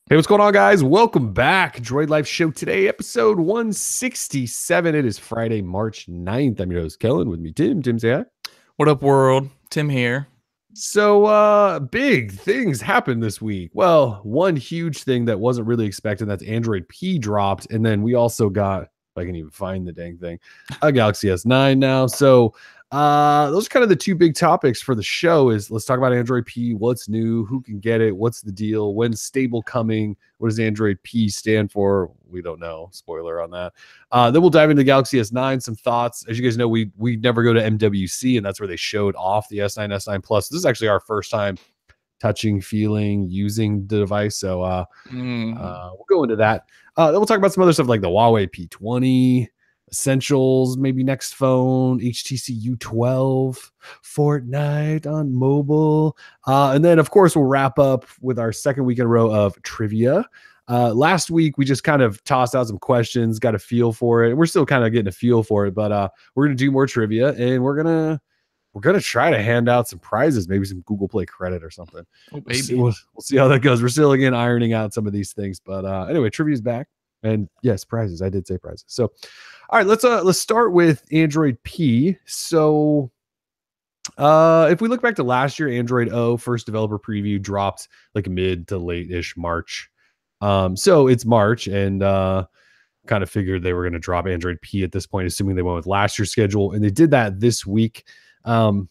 Hey, what's going on, guys? Welcome back. Droid Life Show today, episode 167. It is Friday, March 9th. I'm your host, Kellen. With me, Tim. Tim, say hi. What up, world? Tim here. So, big things happened this week. Well, one huge thing that wasn't really expected, that's Android P dropped. And then we also got, if I can even find the dang thing, a Galaxy S9 now. So, those are kind of the two big topics for the show. Is let's talk about Android P. What's new? Who can get it? What's the deal? When's stable coming? What does Android P stand for? We don't know. Spoiler on that. Then we'll dive into Galaxy S9. Some thoughts. As you guys know, we never go to MWC, and that's where they showed off the S9, S9 Plus. This is actually our first time touching, feeling, using the device. So we'll go into that. Then we'll talk about some other stuff like the Huawei P20. Essentials, maybe next phone, HTC U12, Fortnite on mobile. And then, of course, we'll wrap up with our second week in a row of trivia. Last week, we just kind of tossed out some questions, got a feel for it. And we're still kind of getting a feel for it, but we're going to do more trivia, and we're going to try to hand out some prizes, maybe some Google Play credit or something. Oh, baby. We'll see how that goes. We're still, again, ironing out some of these things. But anyway, trivia's back. And yes, prizes. I did say prizes. So, all right, let's start with Android P. So, if we look back to last year, Android O first developer preview dropped like mid to late-ish March. So it's March, and kind of figured they were going to drop Android P at this point, assuming they went with last year's schedule, and they did that this week. So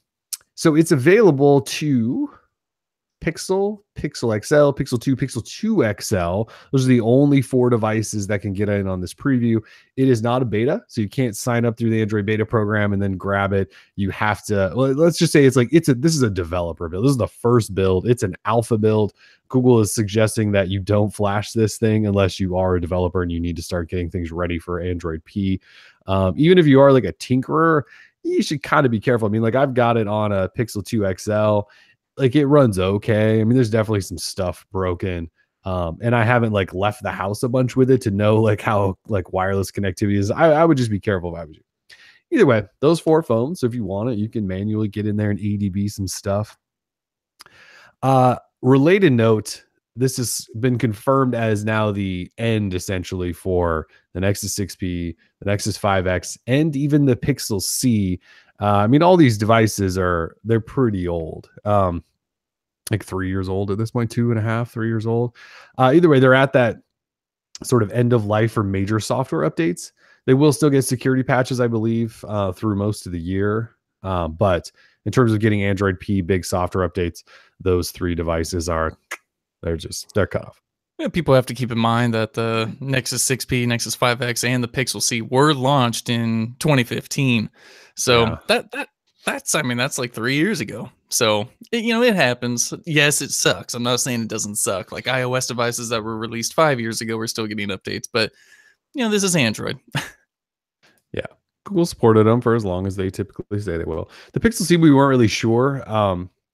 it's available to Pixel, Pixel XL, Pixel 2, Pixel 2 XL. Those are the only four devices that can get in on this preview. It is not a beta, so you can't sign up through the Android beta program and then grab it. You have to, well, let's just say this is a developer build. This is the first build. It's an alpha build. Google is suggesting that you don't flash this thing unless you are a developer and you need to start getting things ready for Android P. Even if you are like a tinkerer, you should kind of be careful. I mean, like I've got it on a Pixel 2 XL. Like it runs okay. I mean, there's definitely some stuff broken. And I haven't like left the house a bunch with it to know like how like wireless connectivity is. I would just be careful if I was you. Either way, those four phones. So if you want it, you can manually get in there and ADB some stuff. Related note, this has been confirmed as now the end essentially for the Nexus 6P, the Nexus 5X, and even the Pixel C. I mean, all these devices they're pretty old. Like 3 years old at this point, 2.5, 3 years old. Either way, they're at that sort of end of life for major software updates. They will still get security patches, I believe, through most of the year. But in terms of getting Android P, big software updates, those three devices they're cut off. Yeah, people have to keep in mind that the Nexus 6P, Nexus 5X, and the Pixel C were launched in 2015. So that's like 3 years ago. So it happens. Yes, it sucks. I'm not saying it doesn't suck. Like iOS devices that were released 5 years ago are still getting updates, but this is Android. Yeah, Google supported them for as long as they typically say they will. The Pixel C, we weren't really sure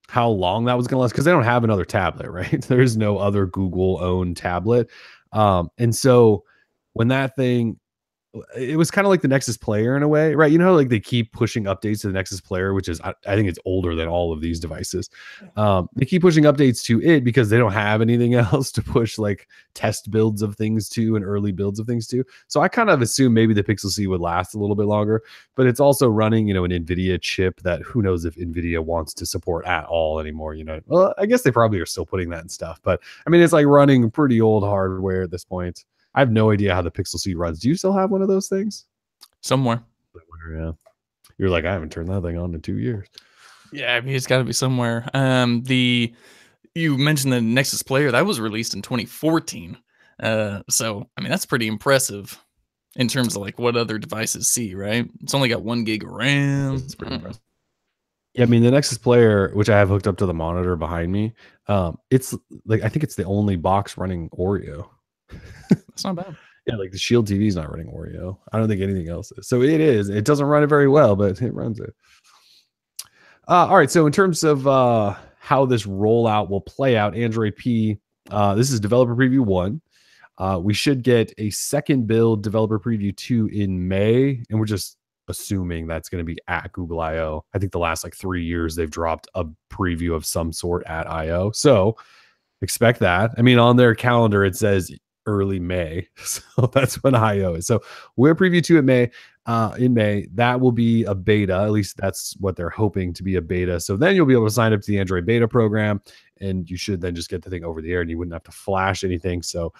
how long that was going to last because they don't have another tablet, right? There's no other Google-owned tablet. And so when that thing, it was kind of like the Nexus Player in a way, right? Like they keep pushing updates to the Nexus Player, which is, I think it's older than all of these devices. They keep pushing updates to it because they don't have anything else to push like test builds of things to and early builds of things to. So I kind of assume maybe the Pixel C would last a little bit longer, but it's also running, an NVIDIA chip that who knows if NVIDIA wants to support at all anymore. Well, I guess they probably are still putting that in stuff, but I mean, it's like running pretty old hardware at this point. I have no idea how the Pixel C runs. Do you still have one of those things? Somewhere. Yeah. You're like, I haven't turned that thing on in 2 years. Yeah, I mean, it's got to be somewhere. You mentioned the Nexus Player. That was released in 2014. So, I mean, that's pretty impressive in terms of like what other devices see, right? It's only got 1 gig of RAM. It's pretty impressive. Yeah, I mean, the Nexus Player, which I have hooked up to the monitor behind me, it's like, I think it's the only box running Oreo. That's not bad. Yeah, like the Shield TV is not running Oreo. I don't think anything else is. So it is. It doesn't run it very well, but it runs it. All right. So in terms of how this rollout will play out, Android P, this is developer preview 1. We should get a second build, developer preview 2 in May, and we're just assuming that's going to be at Google I/O. I think the last like 3 years they've dropped a preview of some sort at I/O. So expect that. I mean, on their calendar, it says early May. So that's when IO is. So we're preview 2 in May. That will be a beta. At least that's what they're hoping to be, a beta. So then you'll be able to sign up to the Android beta program, and you should then just get the thing over the air and you wouldn't have to flash anything. So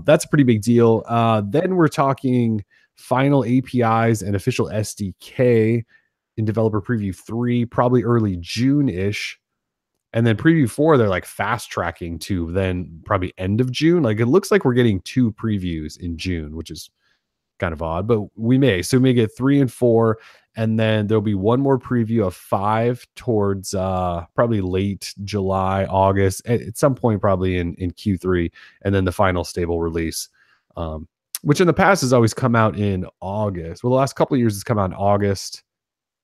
that's a pretty big deal. Then we're talking final APIs and official SDK in developer preview 3, probably early June-ish. And then preview 4, they're like fast tracking to then probably end of June. Like, it looks like we're getting 2 previews in June, which is kind of odd, but we may. So we may get 3 and 4, and then there'll be one more preview of 5 towards probably late July, August, at some point probably in Q3, and then the final stable release, which in the past has always come out in August. Well, the last couple of years has come out in August.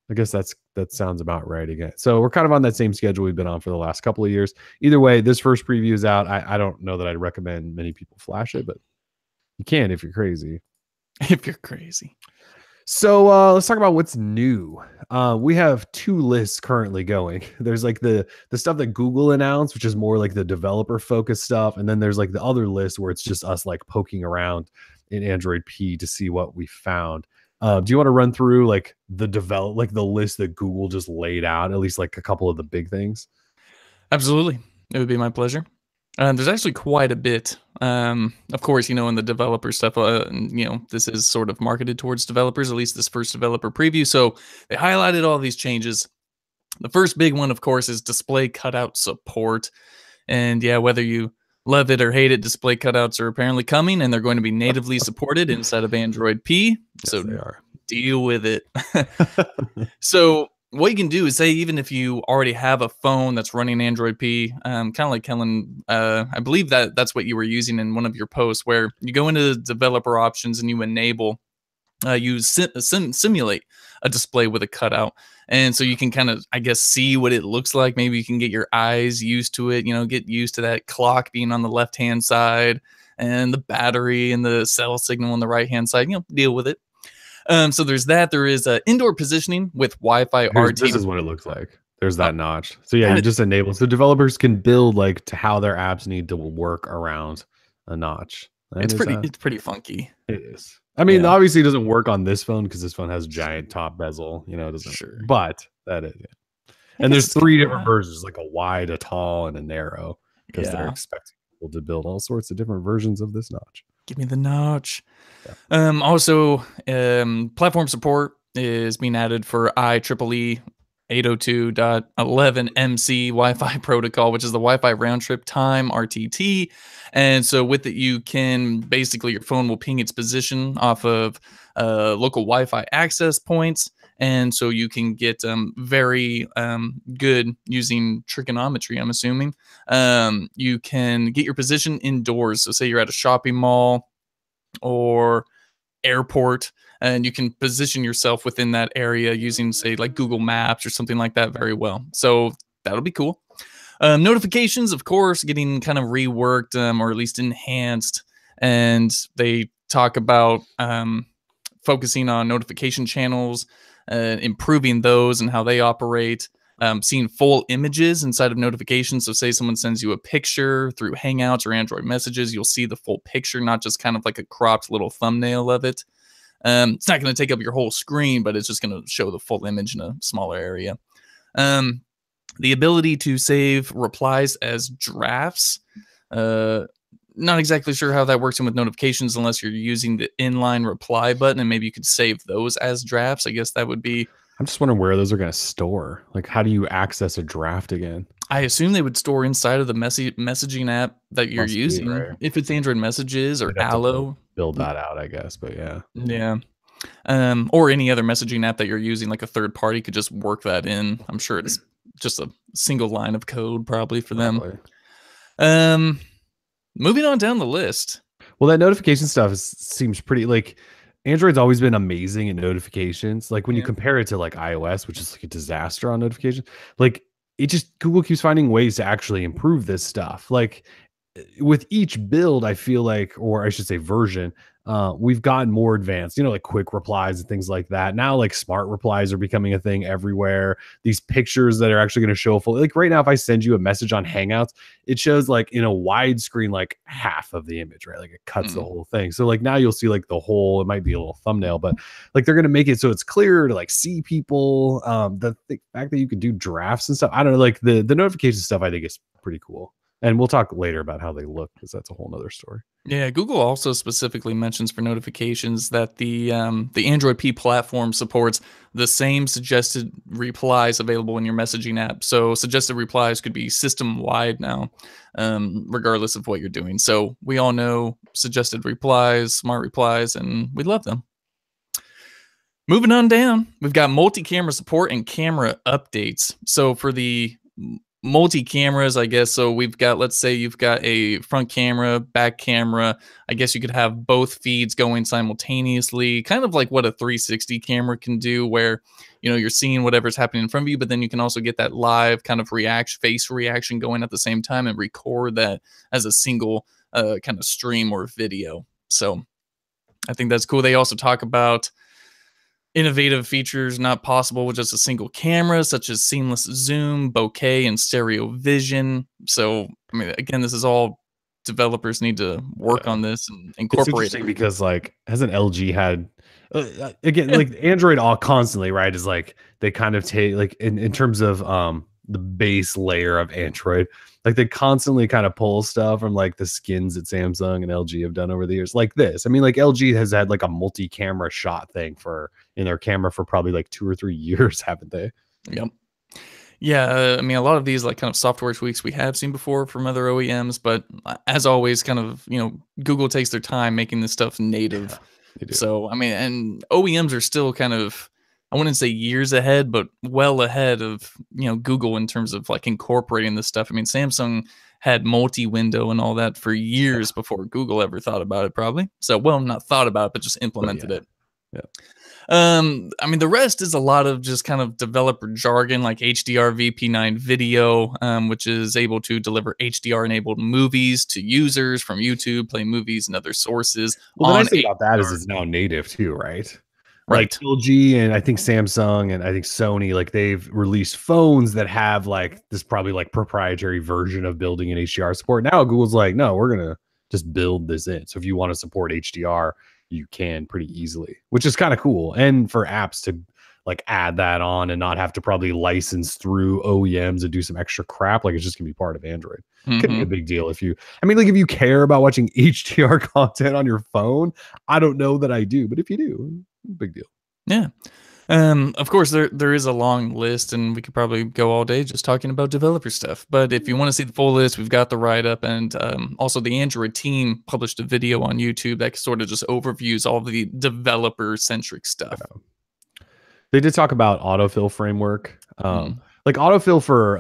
I guess that sounds about right again. So we're kind of on that same schedule we've been on for the last couple of years. Either way, this first preview is out. I don't know that I'd recommend many people flash it, but you can if you're crazy. If you're crazy. So let's talk about what's new. We have 2 lists currently going. There's like the stuff that Google announced, which is more like the developer focused stuff, and then there's like the other list where it's just us like poking around in Android P to see what we found. Do you want to run through like the list that Google just laid out, at least like a couple of the big things? Absolutely. It would be my pleasure. There's actually quite a bit. Of course, in the developer stuff, this is sort of marketed towards developers, at least this first developer preview. So they highlighted all these changes. The first big one, of course, is display cutout support. And yeah, whether you love it or hate it, display cutouts are apparently coming, and they're going to be natively supported inside of Android P. Yes, so they are. Deal with it. So what you can do is say, even if you already have a phone that's running Android P, kind of like Kellen, I believe that's what you were using in one of your posts, where you go into the developer options and you enable, simulate a display with a cutout. And so you can kind of, I guess, see what it looks like. Maybe you can get your eyes used to it, get used to that clock being on the left-hand side and the battery and the cell signal on the right-hand side, deal with it. So there's that. There is indoor positioning with Wi-Fi RT. This is what it looks like. There's that notch. So yeah, you just enable. So developers can build like to how their apps need to work around a notch. It's pretty funky. It is. I mean, obviously it doesn't work on this phone because this phone has a giant top bezel, it doesn't. Sure. But that is it. And there's 3 different versions, like a wide, a tall, and a narrow, because they're expecting people to build all sorts of different versions of this notch. Give me the notch. Yeah. Also, platform support is being added for IEEE 802.11mc Wi-Fi protocol, which is the Wi-Fi round trip time, RTT. And so with it, you can basically, your phone will ping its position off of local Wi-Fi access points. And so you can get very good using trigonometry, I'm assuming. You can get your position indoors. So say you're at a shopping mall or airport, and you can position yourself within that area using, say, like Google Maps or something like that very well. So that'll be cool. Notifications, of course, getting kind of reworked or at least enhanced. And they talk about focusing on notification channels, improving those and how they operate, seeing full images inside of notifications. So say someone sends you a picture through Hangouts or Android messages, you'll see the full picture, not just kind of like a cropped little thumbnail of it. It's not going to take up your whole screen, but it's just going to show the full image in a smaller area. The ability to save replies as drafts. Not exactly sure how that works in with notifications unless you're using the inline reply button, and maybe you could save those as drafts. I guess that would be... I'm just wondering where those are going to store. Like, how do you access a draft again? I assume they would store inside of the messaging app that you're using. Right? If it's Android Messages or Allo. Build that out, I guess, but yeah. Yeah. Or any other messaging app that you're using, like a third party could just work that in. I'm sure it's just a single line of code probably for them. Moving on down the list. Well, that notification stuff seems pretty, like, Android's always been amazing at notifications. Like when you compare it to like iOS, which is like a disaster on notifications, like Google keeps finding ways to actually improve this stuff. Like with each build, I feel like, or I should say version, we've gotten more advanced, like quick replies and things like that. Now, like smart replies are becoming a thing everywhere. These pictures that are actually going to show full, like right now, if I send you a message on Hangouts, it shows like in a widescreen, like half of the image, right? Like it cuts the whole thing. So like now you'll see like the whole, it might be a little thumbnail, but like they're going to make it so it's clear to like see people. The fact that you can do drafts and stuff, I don't know, like the notification stuff, I think is pretty cool. And we'll talk later about how they look because that's a whole nother story. Yeah, Google also specifically mentions for notifications that the Android P platform supports the same suggested replies available in your messaging app. So suggested replies could be system wide now, regardless of what you're doing. So we all know suggested replies, smart replies, and we love them. Moving on down, we've got multi-camera support and camera updates. So for the multi-cameras, I guess, so we've got, let's say you've got a front camera, back camera. I guess you could have both feeds going simultaneously, kind of like what a 360 camera can do, where you're seeing whatever's happening in front of you, but then you can also get that live kind of face reaction going at the same time and record that as a single kind of stream or video. So I think that's cool. They also talk about innovative features not possible with just a single camera, such as seamless zoom, bokeh, and stereo vision. So, I mean, again, this is all developers need to work on this and incorporate it. Because like, hasn't LG had again, like Android all constantly, right? Is like they kind of take like in terms of the base layer of Android, like they constantly kind of pull stuff from like the skins that Samsung and LG have done over the years. Like this, I mean, like LG has had like a multi-camera shot thing in their camera for probably like 2 or 3 years, haven't they? Yep. Yeah, I mean, a lot of these like kind of software tweaks we have seen before from other OEMs, but as always, kind of Google takes their time making this stuff native. Yeah, so I mean, and OEMs are still kind of, I wouldn't say years ahead, but well ahead of Google in terms of like incorporating this stuff. I mean, Samsung had multi-window and all that for years before Google ever thought about it, probably. So, well, not thought about it, but just implemented it. Yeah. I mean, the rest is a lot of just kind of developer jargon like HDR VP9 video, which is able to deliver HDR enabled movies to users from YouTube, Play Movies, and other sources. Well, the nice thing about that is it's now native too, right? Like LG and I think Samsung and I think Sony, like they've released phones that have like this probably like proprietary version of building an HDR support. Now Google's like, no, we're going to just build this in. So if you want to support HDR, you can pretty easily, which is kind of cool. And for apps to like add that on and not have to probably license through OEMs and do some extra crap, like it's just gonna be part of Android. Could be a big deal if you, I mean, like if you care about watching HDR content on your phone, I don't know that I do, but if you do, big deal. Yeah. Of course, there is a long list, and we could probably go all day just talking about developer stuff. But if you want to see the full list, we've got the write-up, and also the Android team published a video on YouTube that sort of just overviews all the developer-centric stuff. They did talk about autofill framework. Like autofill for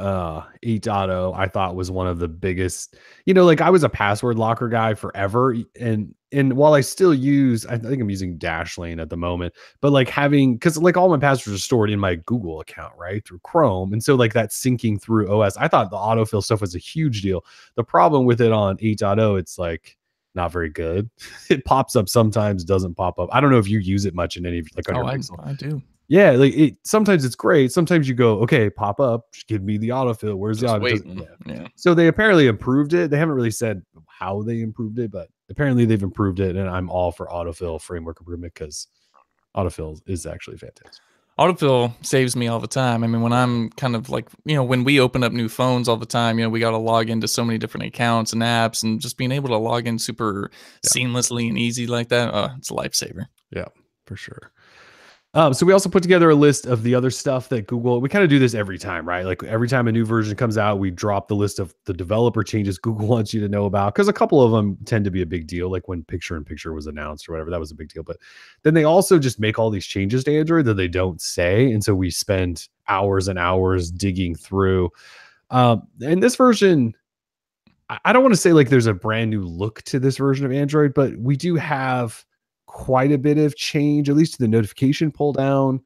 8.0, I thought was one of the biggest, like I was a password locker guy forever. And while I still use, I think I'm using Dashlane at the moment, but like because like all my passwords are stored in my Google account, right? Through Chrome. And so like that syncing through OS, I thought the autofill stuff was a huge deal. The problem with it on 8.0, it's like not very good. It pops up sometimes, doesn't pop up. I don't know if you use it much in any, like on your I do. Yeah, like sometimes it's great. Sometimes you go, okay, pop up, just give me the autofill. Where's the autofill? Yeah. So they apparently improved it. They haven't really said how they improved it, but apparently they've improved it. And I'm all for autofill framework improvement because autofill is actually fantastic. Autofill saves me all the time. I mean, when I'm kind of like, when we open up new phones all the time, we got to log into so many different accounts and apps, and just being able to log in super seamlessly and easy like that, it's a lifesaver. Yeah, for sure. So we also put together a list of the other stuff that Google, we kind of do this every time, right? Like every time a new version comes out, we drop the list of the developer changes Google wants you to know about, because a couple of them tend to be a big deal. Like when picture-in-picture was announced or whatever, that was a big deal. But then they also just make all these changes to Android that they don't say. And so we spend hours and hours digging through. And this version, I don't want to say like there's a brand new look to this version of Android, but we do have quite a bit of change, at least to the notification pull down.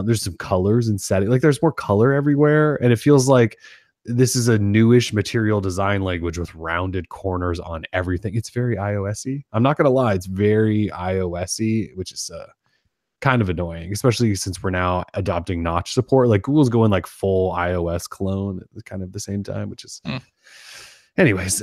There's some colors and setting, like there's more color everywhere, and it feels like this is a newish material design language with rounded corners on everything. It's very iOS-y. I'm not gonna lie, it's very iOS-y, which is kind of annoying, especially since we're now adopting notch support. Like Google's going like full iOS clone at kind of the same time, which is anyways.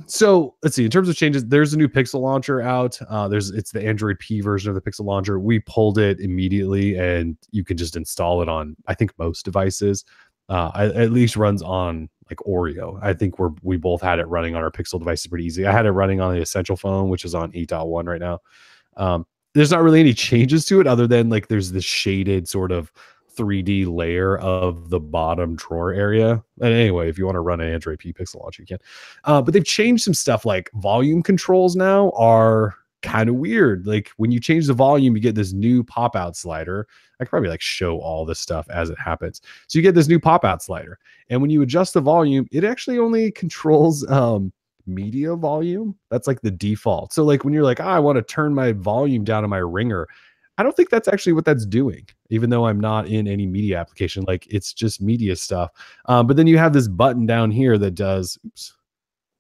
So let's see. In terms of changes, there's a new Pixel launcher out. It's the Android P version of the Pixel launcher. We pulled it immediately, and you can just install it on, I think, most devices. At least runs on like Oreo. I think we both had it running on our Pixel devices pretty easy. I had it running on the Essential phone, which is on 8.1 right now. There's not really any changes to it other than like there's this shaded sort of 3D layer of the bottom drawer area. And anyway, if you want to run an Android P Pixel launcher, you can. But they've changed some stuff, like volume controls now are kind of weird. Like when you change the volume, you get this new pop out slider. I could probably like show all this stuff as it happens. So you get this new pop out slider. And when you adjust the volume, it actually only controls media volume. That's like the default. So like when you're like, I want to turn my volume down on my ringer, I don't think that's actually what that's doing, even though I'm not in any media application. Like it's just media stuff. But then you have this button down here that does,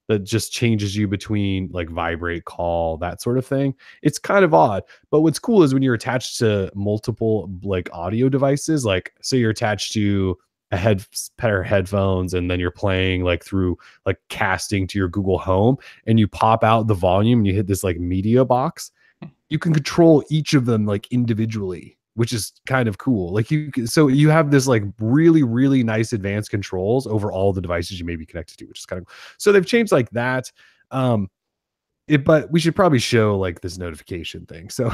that just changes you between like vibrate, call, that sort of thing. It's kind of odd. But what's cool is when you're attached to multiple like audio devices, like say you're attached to a pair of headphones, and then you're playing like through like casting to your Google Home, and you pop out the volume and you hit this like media box, you can control each of them like individually, which is kind of cool. Like so you have this like really, really nice advanced controls over all the devices you may be connected to, which is kind of cool. So they've changed like that. But we should probably show like this notification thing. So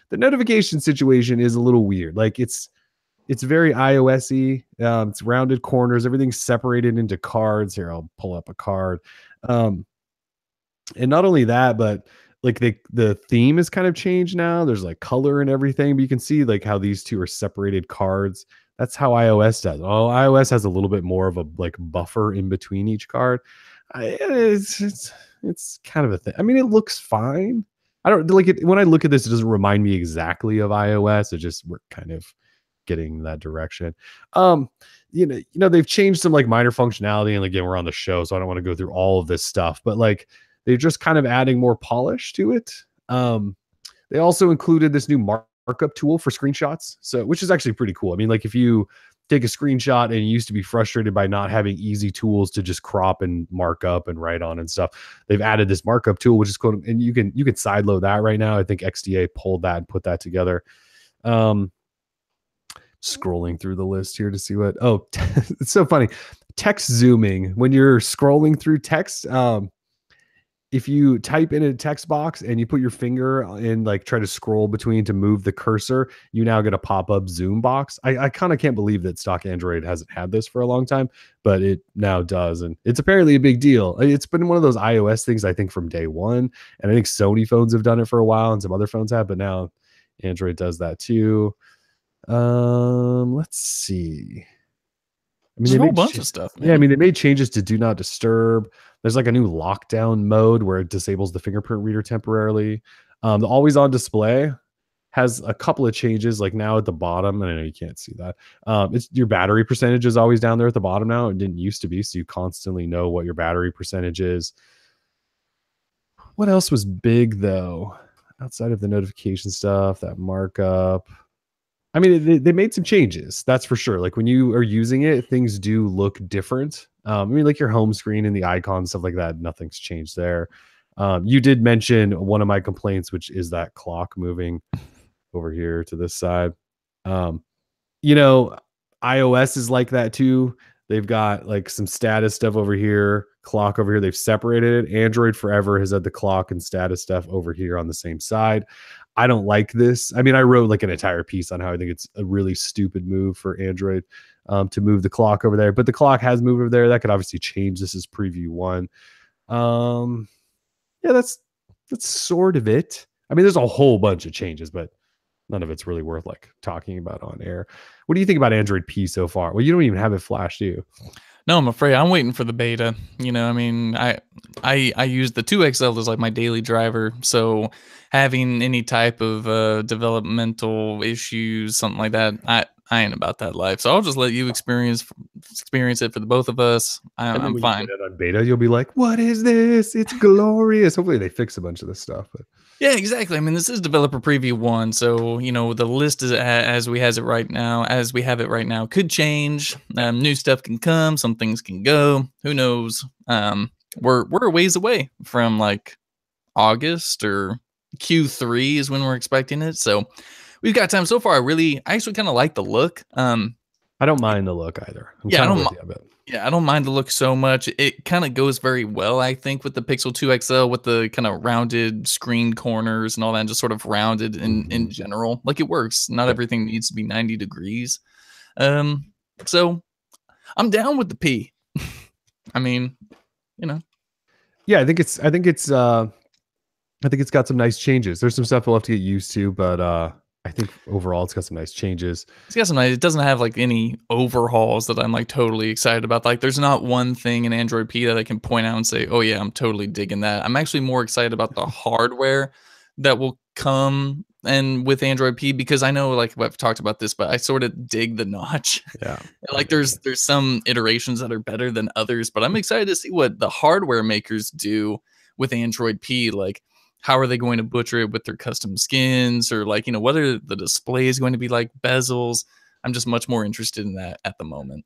the notification situation is a little weird. Like it's very iOS-y. It's rounded corners. Everything's separated into cards. Here, I'll pull up a card. And not only that, but like the theme is kind of changed now. There's like color and everything, but you can see like how these two are separated cards. That's how iOS does. Oh, iOS has a little bit more of a like buffer in between each card. It's kind of a thing. I mean, it looks fine. I don't like it. When I look at this, it doesn't remind me exactly of iOS. It just, we're kind of getting that direction. You know, they've changed some like minor functionality, and again, we're on the show, so I don't want to go through all of this stuff, but like they're just kind of adding more polish to it. They also included this new markup tool for screenshots, so which is actually pretty cool. I mean, like if you take a screenshot and you used to be frustrated by not having easy tools to just crop and mark up and write on and stuff, they've added this markup tool, which is cool, and you can sideload that right now. I think XDA pulled that and put that together. Scrolling through the list here to see what, it's so funny. Text zooming. When you're scrolling through text, if you type in a text box and you put your finger in, like try to scroll between to move the cursor, you now get a pop-up zoom box. I kind of can't believe that stock Android hasn't had this for a long time, but it now does. And it's apparently a big deal. It's been one of those iOS things, I think, from day one. And I think Sony phones have done it for a while and some other phones have, but now Android does that too. Let's see. I mean, there's a whole bunch of stuff, man. Yeah, I mean, they made changes to do not disturb. There's like a new lockdown mode where it disables the fingerprint reader temporarily. The always on display has a couple of changes, like now at the bottom, and I know you can't see that. It's your battery percentage is always down there at the bottom now. It didn't used to be, so you constantly know what your battery percentage is. What else was big though? Outside of the notification stuff, that markup. I mean, they made some changes, that's for sure. Like when you are using it, things do look different. I mean, like your home screen and the icons, stuff like that, nothing's changed there. You did mention one of my complaints, which is that clock moving over here to this side. You know, iOS is like that too. They've got like some status stuff over here, clock over here. They've separated it. Android forever has had the clock and status stuff over here on the same side. I don't like this. I mean, I wrote like an entire piece on how I think it's a really stupid move for Android to move the clock over there, but the clock has moved over there. That could obviously change. This is preview 1. Yeah, that's sort of it. I mean, there's a whole bunch of changes, but none of it's really worth like talking about on air. What do you think about Android P so far? Well, you don't even have it flashed, do you? No, I'm afraid I'm waiting for the beta. You know, I mean, I use the 2XL as like my daily driver. So having any type of developmental issues, something like that, I ain't about that life. So I'll just let you experience it for the both of us. And then I'm when you fine. get it on beta, you'll be like, "What is this? It's glorious." Hopefully, they fix a bunch of this stuff. But Yeah, exactly. I mean, this is developer preview 1, so the list is as we have it right now could change. New stuff can come, some things can go. Who knows? We're a ways away from like August or Q3 is when we're expecting it. So we've got time so far. I actually kind of like the look. I don't mind the look either. I'm Yeah, I kind of don't. with you a bit. Yeah, I don't mind the look so much. It kind of goes very well, I think, with the Pixel 2 XL with the kind of rounded screen corners and all that, just sort of rounded in general. Like it works. Not everything needs to be 90 degrees. So I'm down with the P. I mean, Yeah, I think it's got some nice changes. There's some stuff we'll have to get used to, but I think overall it's got some nice changes. It's got some nice. It doesn't have like any overhauls that I'm like totally excited about. Like, there's not one thing in Android P that I can point out and say, "Oh yeah, I'm totally digging that." I'm actually more excited about the hardware that will come and with Android P, because I know like I've talked about this, but I sort of dig the notch. Yeah, Like there's some iterations that are better than others, but I'm excited to see what the hardware makers do with Android P. Like, how are they going to butcher it with their custom skins, or like, whether the display is going to be like bezels. I'm just much more interested in that at the moment.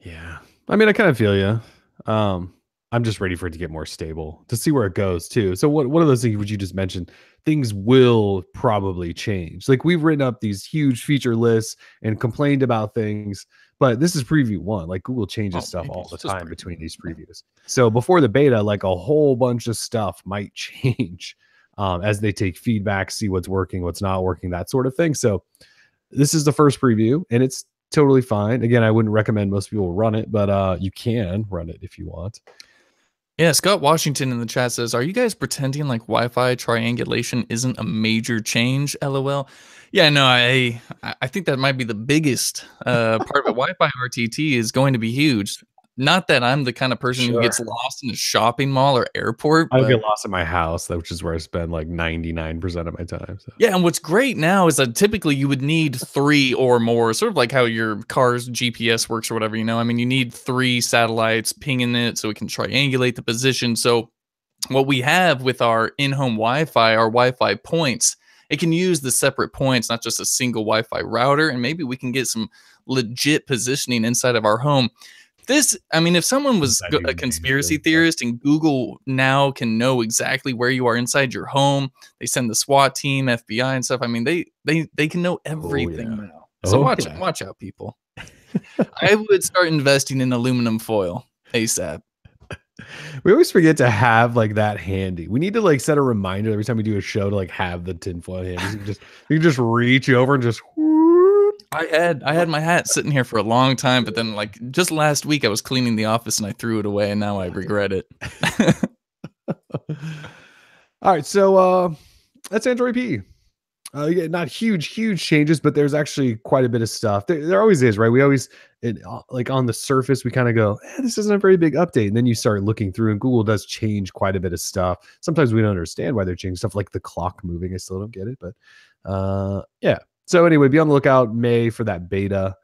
yeah. I mean, I kind of feel you. I'm just ready for it to get more stable to see where it goes too. So what one of those things which you just mentioned, things will probably change. Like we've written up these huge feature lists and complained about things, but this is preview 1. Like Google changes stuff all the time between these previews. So before the beta, like a whole bunch of stuff might change as they take feedback, see what's working, what's not working, that sort of thing. So this is the first preview and it's totally fine. Again, I wouldn't recommend most people run it, but you can run it if you want. Yeah, Scott Washington in the chat says, "Are you guys pretending like Wi-Fi triangulation isn't a major change?" LOL. Yeah, no, I think that might be the biggest part of it. Wi-Fi RTT is going to be huge. Not that I'm the kind of person who gets lost in a shopping mall or airport. I get lost in my house, which is where I spend like 99% of my time. So. Yeah, and what's great now is that typically you would need 3 or more, sort of like how your car's GPS works or whatever, I mean, you need 3 satellites pinging it so it can triangulate the position. So what we have with our in-home Wi-Fi, our Wi-Fi points, it can use the separate points, not just a single Wi-Fi router, and maybe we can get some legit positioning inside of our home. I mean, if someone was a conspiracy theorist and Google now can know exactly where you are inside your home, they send the SWAT team, FBI and stuff. I mean, they can know everything now. So watch out, people. I would start investing in aluminum foil ASAP. We always forget to have like that handy. We need to like set a reminder every time we do a show to like have the tinfoil handy. You can just reach over and just. I had my hat sitting here for a long time, but then like just last week I was cleaning the office and I threw it away and now I regret it. All right, so that's Android P. Yeah, not huge changes, but there's actually quite a bit of stuff. There always is, right? We always like on the surface we kind of go, this isn't a very big update, and then you start looking through, and Google does change quite a bit of stuff. Sometimes we don't understand why they're changing stuff, like the clock moving. I still don't get it, but yeah. So anyway, be on the lookout May for that beta,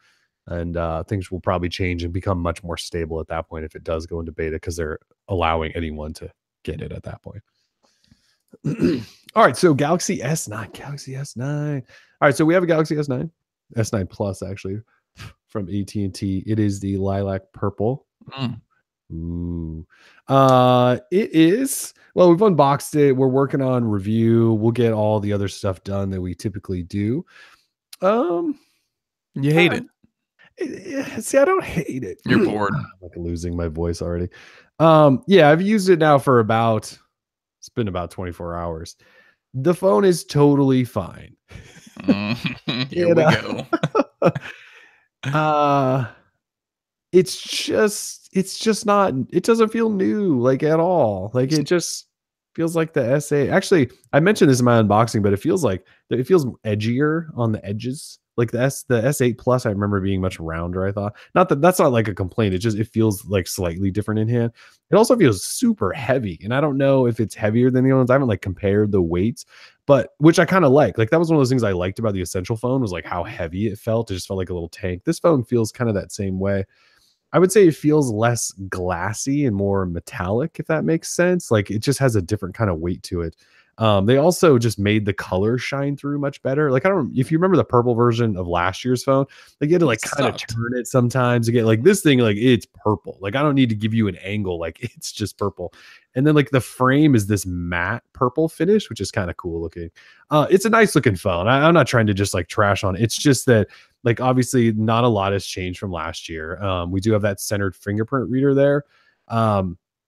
and things will probably change and become much more stable at that point if it does go into beta, because they're allowing anyone to get it at that point. All right, so Galaxy S9. All right, so we have a Galaxy S9 Plus actually from AT&T. It is the lilac purple. Ooh. It is. Well, we've unboxed it. We're working on review. We'll get all the other stuff done that we typically do. You hate it. See, I don't hate it. You're bored. I'm like losing my voice already. Yeah, I've used it now for it's been about 24 hours. The phone is totally fine. Here we go. It's just not, it doesn't feel new like at all. Like it just Feels like the S8. Actually, I mentioned this in my unboxing, but it feels edgier on the edges. Like the S8 Plus, I remember being much rounder, I thought. Not that that's not like a complaint. It feels like slightly different in hand. It also feels super heavy. And I don't know if it's heavier than the other ones. I haven't like compared the weights, but which I kind of like. Like that was one of those things I liked about the Essential phone was like how heavy it felt. It just felt like a little tank. This phone feels kind of that same way. I would say it feels less glassy and more metallic, if that makes sense. Like it just has a different kind of weight to it. They also just made the color shine through much better. Like I don't, if you remember the purple version of last year's phone, like you had to like kind of turn it sometimes to get like this thing, like it's purple. Like I don't need to give you an angle, like it's just purple. And then like the frame is this matte purple finish, which is kind of cool looking. It's a nice looking phone. I'm not trying to just like trash on it. It's just that like obviously not a lot has changed from last year. We do have that centered fingerprint reader there.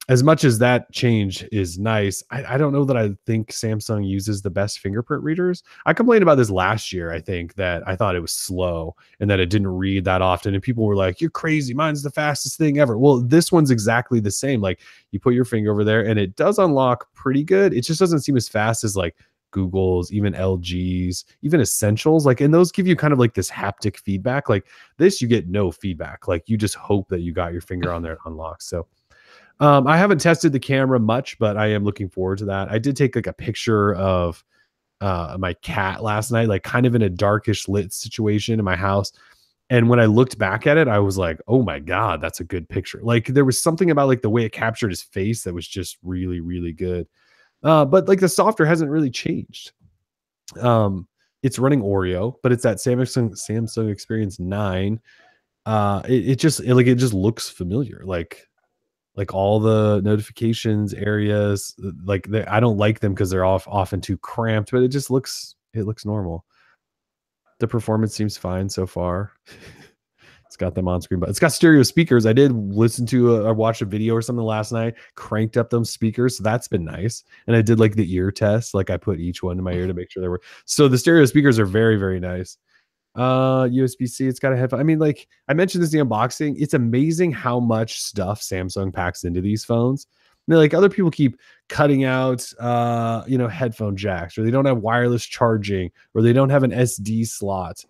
As much as that change is nice, I don't know that I think Samsung uses the best fingerprint readers. I complained about this last year. I think that I thought it was slow and that it didn't read that often. And people were like, you're crazy. Mine's the fastest thing ever. Well, this one's exactly the same. Like you put your finger over there and it does unlock pretty good. It just doesn't seem as fast as like Google's, even LG's, even Essentials. Like, and those give you kind of like this haptic feedback. Like this, you get no feedback. Like you just hope that you got your finger on there, it unlocks. So I haven't tested the camera much, but I am looking forward to that. I did take like a picture of my cat last night, like kind of in a darkish lit situation in my house. And when I looked back at it, I was like, oh my God, that's a good picture. Like there was something about like the way it captured his face that was just really, really good. But like the software hasn't really changed. It's running Oreo, but it's that Samsung Experience 9. It just looks familiar. Like all the notifications areas, like I don't like them because they're often too cramped, but it looks normal. The performance seems fine so far. It's got them on screen, but it's got stereo speakers. I did listen to or watch a video or something last night, cranked up them speakers. So that's been nice. And I did like the ear test. Like I put each one in my ear to make sure they were, so the stereo speakers are very, very nice. USB-C, it's got a headphone. I mean, like I mentioned this in the unboxing, it's amazing how much stuff Samsung packs into these phones. And like other people keep cutting out headphone jacks, or they don't have wireless charging, or they don't have an SD slot,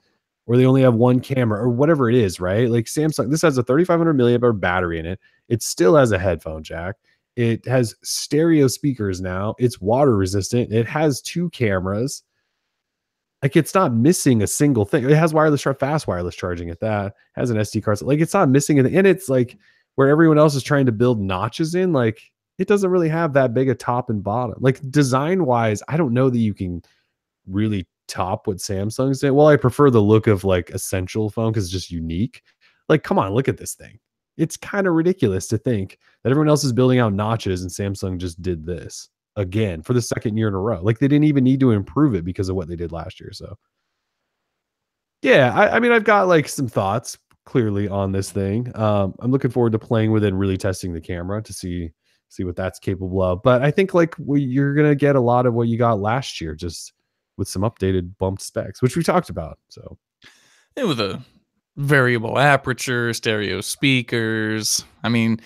or they only have one camera, or whatever it is, right? Like Samsung, this has a 3500 milliamp battery in it. It still has a headphone jack. It has stereo speakers now. It's water resistant. It has 2 cameras. Like it's not missing a single thing. It has fast wireless charging at that. It has an SD card. Like it's not missing it. And it's like where everyone else is trying to build notches in, like it doesn't really have that big a top and bottom. Like design wise, I don't know that you can really top what Samsung's did. Well, I prefer the look of like Essential phone because it's just unique. Like, come on, look at this thing. It's kind of ridiculous to think that everyone else is building out notches and Samsung just did this again for the second year in a row. Like they didn't even need to improve it because of what they did last year. So yeah, I mean, I've got like some thoughts clearly on this thing. I'm looking forward to playing with it and really testing the camera to see what that's capable of. But I think like you're going to get a lot of what you got last year, just with some updated bumped specs, which we talked about. So it was a variable aperture, stereo speakers. I mean,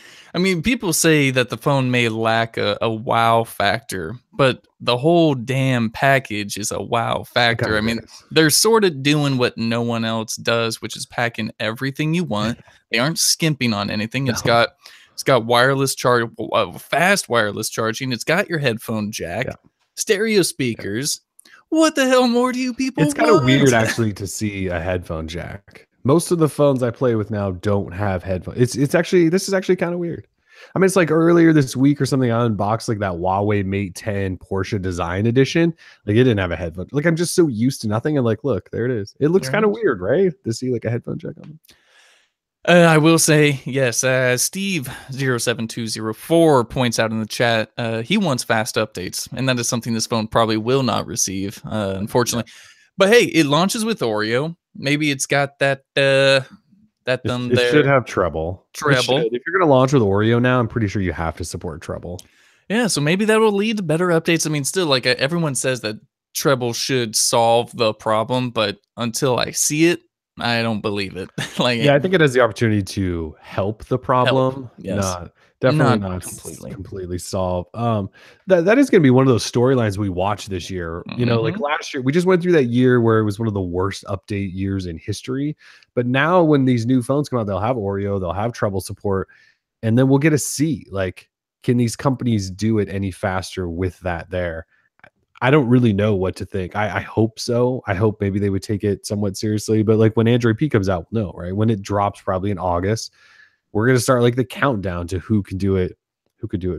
people say that the phone may lack a wow factor, but the whole damn package is a wow factor. I mean, they're sort of doing what no one else does, which is packing everything you want. They aren't skimping on anything. It's got wireless charge, fast wireless charging. It's got your headphone jack, stereo speakers. What the hell more do you people want? It's kind of weird actually to see a headphone jack. Most of the phones I play with now don't have headphones. This is actually kind of weird. I mean, it's like earlier this week or something, I unboxed like that Huawei Mate 10 Porsche Design Edition. Like it didn't have a headphone. Like I'm just so used to nothing. And like, look, there it is. It looks kind of weird, right? To see like a headphone jack on it. I will say, yes, Steve07204 points out in the chat, he wants fast updates, and that is something this phone probably will not receive, unfortunately. But hey, it launches with Oreo. Maybe it's got that thumb there. It should have treble. If you're going to launch with Oreo now, I'm pretty sure you have to support treble. Yeah, so maybe that will lead to better updates. I mean, still, like everyone says that treble should solve the problem, but until I see it, I don't believe it. Like, Yeah, I think it has the opportunity to help the help. problem, Yes. definitely Not not completely. completely solve. That is going to be one of those storylines we watch this year. You know, like Mhm. last year, we just went through that year where it was one of the worst update years in history. But now, when these new phones come out, they'll have Oreo, they'll have trouble support, and then we'll get to see like, can these companies do it any faster with that there? I don't really know what to think. I hope so. I hope maybe they would take it somewhat seriously. But like when Android P comes out, no, right? When it drops probably in August, we're gonna start like the countdown to who could do it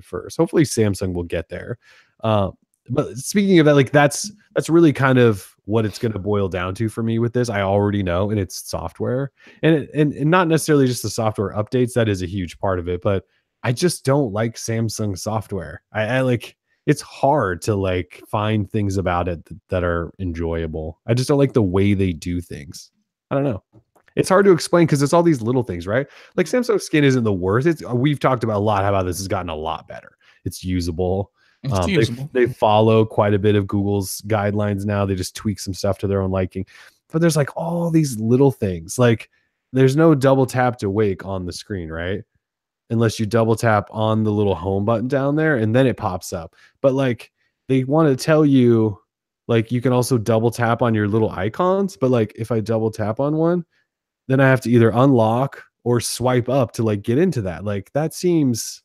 first. Hopefully Samsung will get there. Uh, but speaking of that, like that's really kind of what it's gonna boil down to for me with this. I already know, and it's software. And not necessarily just the software updates, that is a huge part of it, but I just don't like Samsung software. I like it's hard to like find things about it that are enjoyable. I just don't like the way they do things. I don't know. It's hard to explain because it's all these little things, right? Like Samsung Skin isn't the worst. It's we've talked about a lot how this has gotten a lot better. It's usable. It's usable. They follow quite a bit of Google's guidelines now. They just tweak some stuff to their own liking. But there's like all these little things. Like there's no double tap to wake on the screen, right? Unless you double tap on the little home button down there and then it pops up. But like they want to tell you like you can also double tap on your little icons, but like if I double tap on one, then I have to either unlock or swipe up to like get into that. Like that seems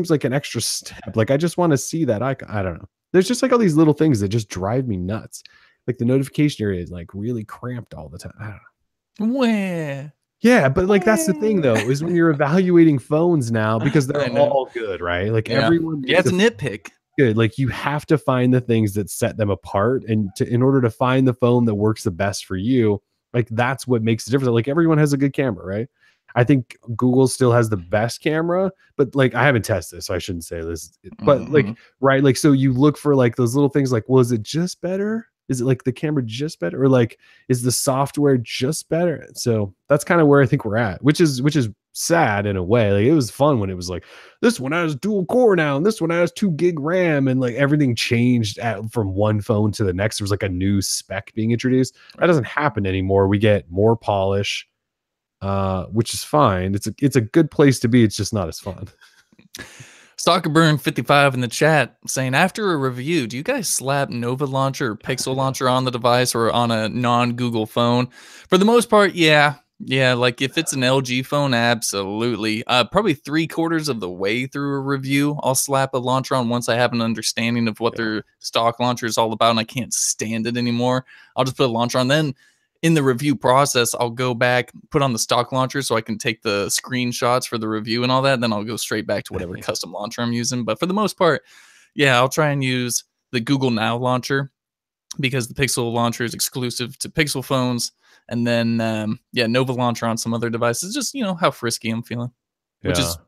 like an extra step. Like I just want to see that icon. I don't know. There's just like all these little things that just drive me nuts. Like the notification area is like really cramped all the time. I don't know. Where? Yeah, but like that's the thing though, is when you're evaluating phones now because they're I know. all good, right? Like Yeah. everyone You have makes to a nitpick. good. Like you have to find the things that set them apart, and in order to find the phone that works the best for you, like that's what makes the difference. Like everyone has a good camera, right? I think Google still has the best camera, but like I haven't tested this, so I shouldn't say this. But like, Mhm. right, like so you look for like those little things like, well, is it just better? Is it like the camera just better? Or like is the software just better? So that's kind of where I think we're at, which is sad in a way. Like it was fun when it was like this one has dual core now, and this one has 2 gig RAM, and like everything changed from one phone to the next. There was like a new spec being introduced. That Right. doesn't happen anymore. We get more polish, which is fine. It's a good place to be. It's just not as fun. Stalkerburn55 in the chat saying, after a review, do you guys slap Nova Launcher or Pixel Launcher on the device or on a non-Google phone? For the most part, yeah. Yeah, like if it's an LG phone, absolutely. Probably 3/4 of the way through a review, I'll slap a launcher on once I have an understanding of what Yeah. their stock launcher is all about and I can't stand it anymore. I'll just put a launcher on. Then in the review process, I'll go back, put on the stock launcher so I can take the screenshots for the review and all that. Then I'll go straight back to whatever custom launcher I'm using. But for the most part, yeah, I'll try and use the Google Now launcher because the Pixel launcher is exclusive to Pixel phones. And then, yeah, Nova launcher on some other devices. Just, how frisky I'm feeling, which Yeah. is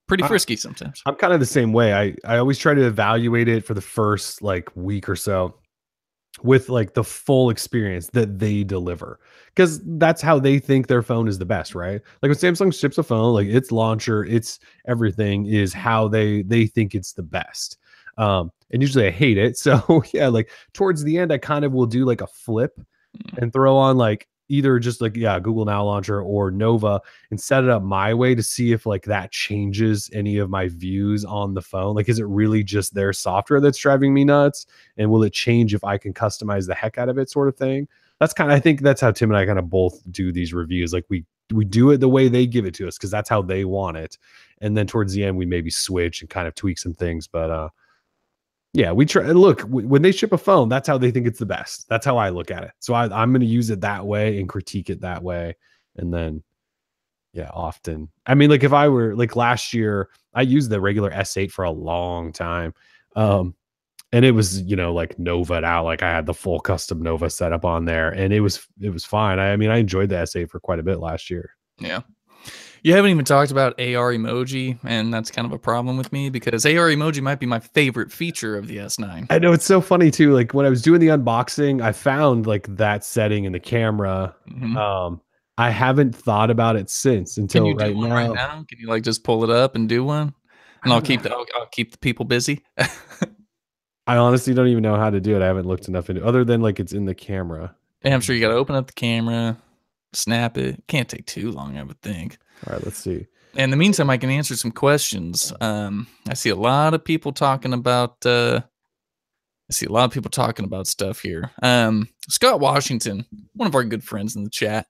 pretty I, frisky sometimes. I'm kind of the same way. I always try to evaluate it for the first like week or so with like the full experience that they deliver, because that's how they think their phone is the best, right? Like when Samsung ships a phone, like its launcher, its everything is how they think it's the best. And usually I hate it. So yeah, like towards the end I kind of will do like a flip and throw on like either just like Google Now launcher or Nova and set it up my way to see if like that changes any of my views on the phone. Like is it really just their software that's driving me nuts, and will it change if I can customize the heck out of it, sort of thing. That's kind of, I think that's how Tim and I kind of both do these reviews. Like we do it the way they give it to us because that's how they want it, and then towards the end we maybe switch and kind of tweak some things. But yeah, we try. Look, when they ship a phone, that's how they think it's the best. That's how I look at it. So I'm going to use it that way and critique it that way. And then, yeah, often. I mean, like if I were like last year, I used the regular S8 for a long time. And it was, like Nova out. Like I had the full custom Nova setup on there, and it was fine. I mean, I enjoyed the S8 for quite a bit last year. Yeah. You haven't even talked about AR emoji, and that's kind of a problem with me because AR emoji might be my favorite feature of the S9. I know it's so funny too. Like when I was doing the unboxing, I found like that setting in the camera. Mhm. Um, I haven't thought about it since Can until you do right one right now. now? Can you like just pull it up and do one? I And don't know. I'll keep the people busy. I honestly don't even know how to do it. I haven't looked enough into other than like it's in the camera. Yeah, I'm sure you got to open up the camera. snap it. Can't take too long, I would think. All right, let's see. In the meantime, I can answer some questions. I see a lot of people talking about stuff here. Scott Washington, one of our good friends in the chat.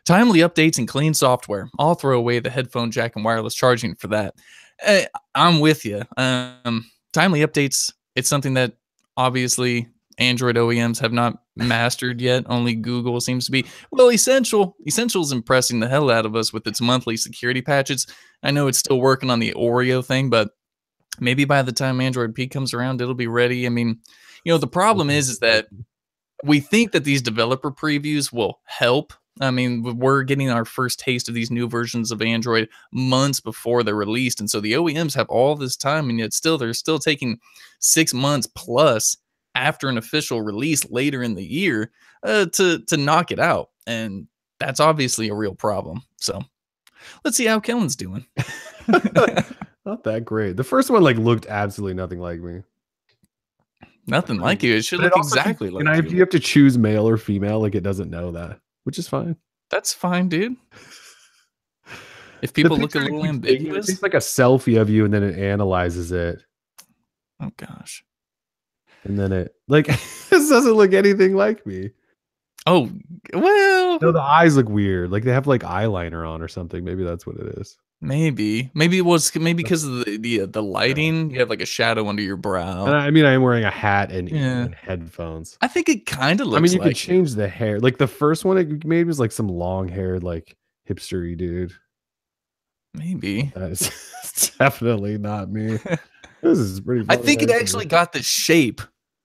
Timely updates and clean software. I'll throw away the headphone jack and wireless charging for that. I'm with you. Timely updates, it's something that obviously Android OEMs have not mastered yet. Only Google seems to be. Well, Essential's impressing the hell out of us with its monthly security patches. I know it's still working on the Oreo thing, but maybe by the time Android P comes around, it'll be ready. I mean, the problem is that we think that these developer previews will help. I mean, we're getting our first taste of these new versions of Android months before they're released. And so the OEMs have all this time, and yet they're still taking 6 months plus after an official release later in the year to knock it out. And that's obviously a real problem. So let's see how Kellen's doing. Not that great. The first one looked absolutely nothing like me. Nothing like you. It should look exactly like you. If you have to choose male or female, it doesn't know that, which is fine. That's fine, dude. If people look a little ambiguous, it's like a selfie of you, and then it analyzes it. Oh gosh. And then it this doesn't look anything like me. Oh well. No, the eyes look weird. They have eyeliner on or something. Maybe that's what it is. Maybe it was because of the lighting. You have a shadow under your brow. And I mean, I am wearing a hat and headphones. I think it kind of looks. I mean, you could change the hair. The first one, it maybe was some long haired, hipstery dude. Maybe that is definitely not me. This is pretty. I think it actually got the shape.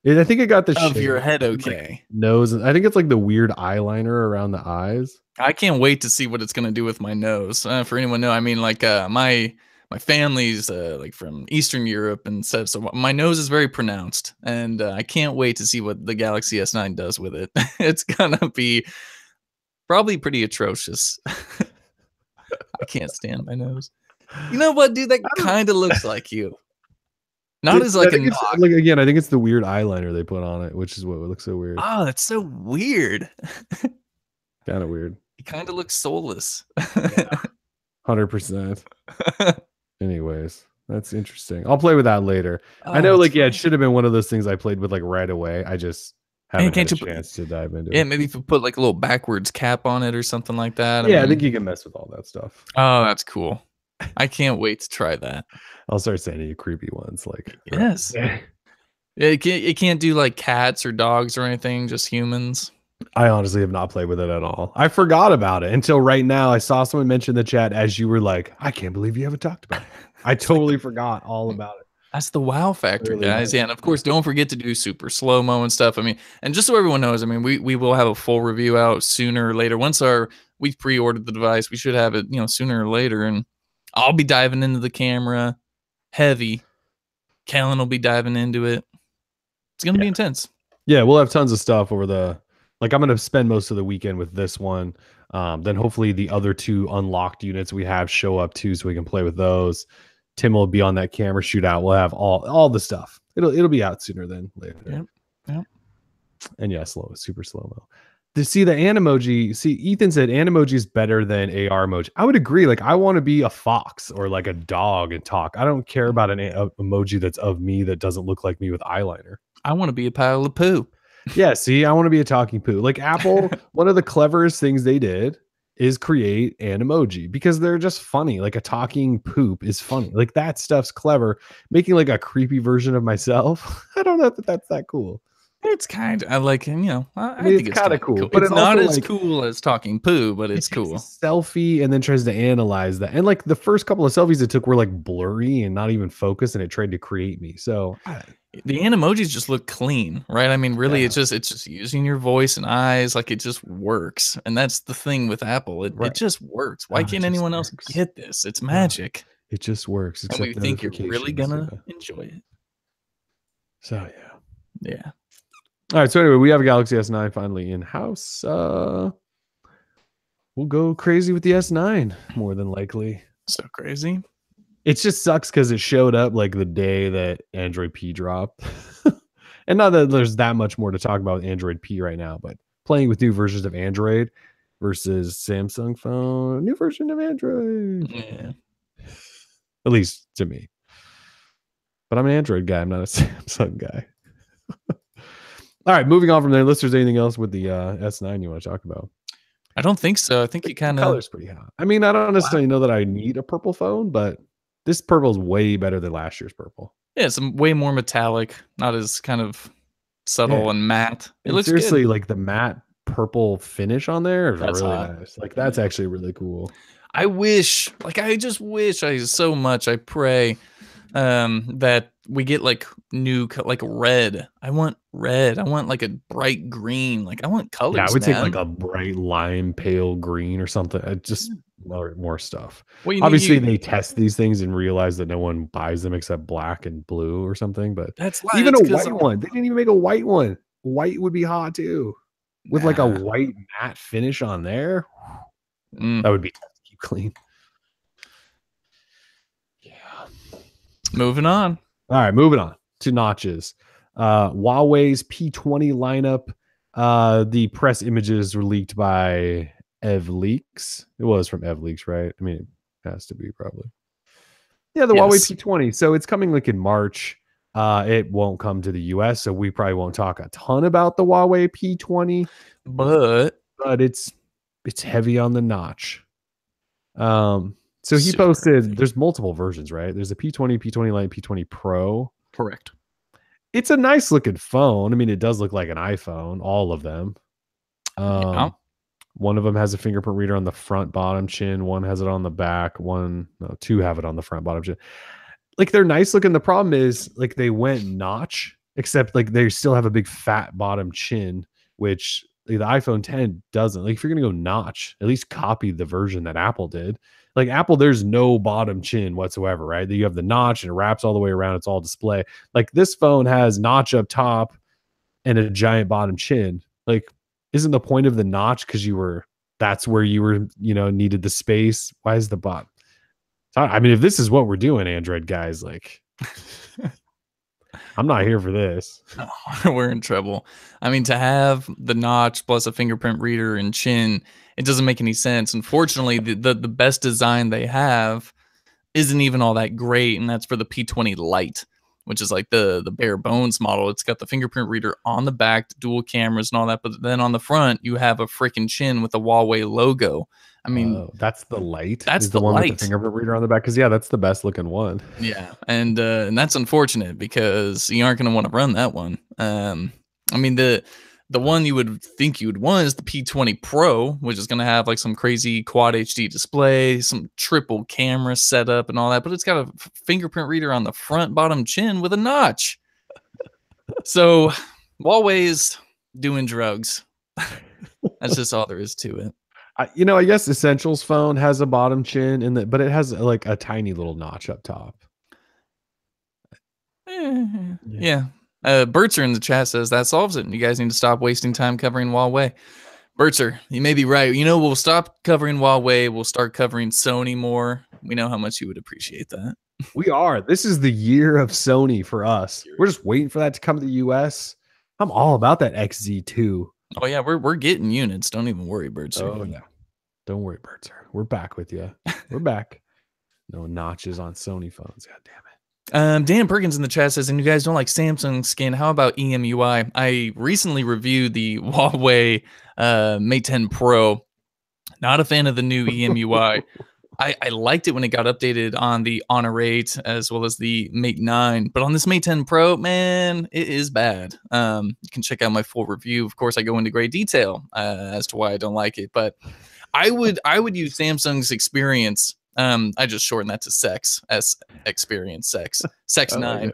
I think it got the shape of your head. Okay, nose. I think it's the weird eyeliner around the eyes. I can't wait to see what it's gonna do with my nose. For anyone know, I mean, my family's from Eastern Europe and stuff, so my nose is very pronounced, and I can't wait to see what the Galaxy S9 does with it. It's gonna be probably pretty atrocious. I can't stand my nose. You know what, dude? That kind of looks like you. Not as a knock. Again, I think it's the weird eyeliner they put on it, which is what looks so weird. Oh, that's so weird. Kind of weird. It kind of looks soulless. 100%. Anyways, that's interesting. I'll play with that later. I know, it should have been one of those things I played with right away. I just haven't had a chance to dive into it. Yeah, maybe if you put a little backwards cap on it or something like that. I think you can mess with all that stuff. Oh, that's cool. I can't wait to try that. I'll start sending you creepy ones. Yes. It can't do cats or dogs or anything, just humans. I honestly have not played with it at all. I forgot about it until right now. I saw someone mention the chat as you were I can't believe you haven't talked about it. I totally forgot all about it. That's the wow factor, guys. Yeah, and of course, don't forget to do super slow-mo and stuff. I mean, and just so everyone knows, I mean, we will have a full review out sooner or later. Once we've pre-ordered the device, we should have it, sooner or later. And I'll be diving into the camera heavy. Kellen will be diving into it. It's gonna be intense. Yeah, we'll have tons of stuff over the. I'm going to spend most of the weekend with this one. Then hopefully the other 2 unlocked units we have show up too, so we can play with those. Tim will be on that camera shootout. We'll have all the stuff. It'll be out sooner than later. Yep. And yeah, super slow-mo. To see the Animoji, Ethan said Animoji is better than AR emoji. I would agree. I want to be a fox or a dog and talk. I don't care about an emoji that's of me that doesn't look like me with eyeliner. I want to be a pile of poo. Yeah, see, I want to be a talking poo. Apple, one of the cleverest things they did is create an emoji because they're just funny. A talking poop is funny. That stuff's clever. Making a creepy version of myself. I don't know that that's that cool. It's kind of I think it's kind of cool. But it's not as cool as talking poo, but it's cool. Selfie and then tries to analyze that. And the first couple of selfies it took were blurry and not even focused, and it tried to create me. So the Animojis just look clean, right? I mean, really, it's just using your voice and eyes. It just works. And that's the thing with Apple. It just works. Why can't anyone else get this? It's magic. It just works. And we think you're really gonna enjoy it. So yeah. All right, so anyway, we have a Galaxy S9 finally in-house. We'll go crazy with the S9, more than likely. So crazy. It just sucks because it showed up the day that Android P dropped. And not that there's that much more to talk about with Android P right now, but playing with new versions of Android, versus Samsung phone, new version of Android. Yeah. At least to me. But I'm an Android guy. I'm not a Samsung guy. All right, moving on from there. Unless there's anything else with the S9 you want to talk about. I don't think so. I think you kind The of color's pretty hot. I mean, I don't necessarily know that I need a purple phone, but this purple is way better than last year's purple. Yeah, it's way more metallic, not as kind of subtle and matte. It looks seriously good. like the matte purple finish on there is That's really hot. nice. Like that's actually really cool. I just wish I so much. I pray that we get like like red. I want red. I want like a bright green. Like I want colors. Yeah, I would man. take like a bright lime pale green or something. Just more stuff. Well, obviously they test these things and realize that no one buys them except black and blue or something. But that's even a white one. They didn't even make a white one. White would be hot too. With like a white matte finish on there. That would be tough to keep clean. Yeah. Moving on. All right, moving on to notches. Huawei's P20 lineup. The press images were leaked by EvLeaks. It was from EvLeaks, right? I mean, it has to be probably. Yeah, the Huawei P20. So it's coming like in March. It won't come to the US, so we probably won't talk a ton about the Huawei P20. But it's heavy on the notch. So he posted, there's multiple versions, right? There's a P20, P20 Lite, P20 Pro. Correct. It's a nice looking phone. I mean, it does look like an iPhone, all of them. One of them has a fingerprint reader on the front bottom chin. One has it on the back. Two have it on the front bottom chin. Like they're nice looking. The problem is like they went notch, except like they still have a big fat bottom chin, which like, the iPhone 10 doesn't. Like if you're gonna go notch, at least copy the version that Apple did. Like Apple, there's no bottom chin whatsoever, right? You have the notch and it wraps all the way around. It's all display. Like this phone has notch up top and a giant bottom chin. Like, isn't the point of the notch because that's where you were, needed the space? Why is the bottom? I mean, if this is what we're doing, Android guys, like, I'm not here for this. Oh, we're in trouble. I mean, to have the notch plus a fingerprint reader and chin, it doesn't make any sense. Unfortunately, the best design they have isn't even all that great, and that's for the P20 Lite, which is like the bare bones model. It's got the fingerprint reader on the back, dual cameras and all that, but then on the front, you have a freaking chin with the Huawei logo. I mean, that's the Lite. That's the one with the fingerprint reader on the back. Because that's the best looking one. Yeah, and that's unfortunate because you aren't going to want to run that one. I mean, the one you would think you would want is the P20 Pro, which is going to have like some crazy quad HD display, some triple camera setup, and all that. But it's got a fingerprint reader on the front bottom chin with a notch. So Huawei is doing drugs. That's just all there is to it. I guess Essentials phone has a bottom chin, but it has like a tiny little notch up top. Yeah. Bertzer in the chat says that solves it. You guys need to stop wasting time covering Huawei. Bertzer, you may be right. We'll stop covering Huawei. We'll start covering Sony more. We know how much you would appreciate that. We are. This is the year of Sony for us. We're just waiting for that to come to the US. I'm all about that XZ2. Oh yeah, we're getting units. Don't even worry, Bertzer. Oh yeah. Don't worry, Bertzer. We're back with you. We're back. No notches on Sony phones. God damn it. Dan Perkins in the chat says, and you guys don't like Samsung skin. How about EMUI? I recently reviewed the Huawei Mate 10 Pro. Not a fan of the new EMUI. I liked it when it got updated on the Honor 8 as well as the Mate 9. But on this Mate 10 Pro, man, it is bad. You can check out my full review. Of course, I go into great detail as to why I don't like it. But I would use Samsung's experience. I just shortened that to sex experience, sex 9.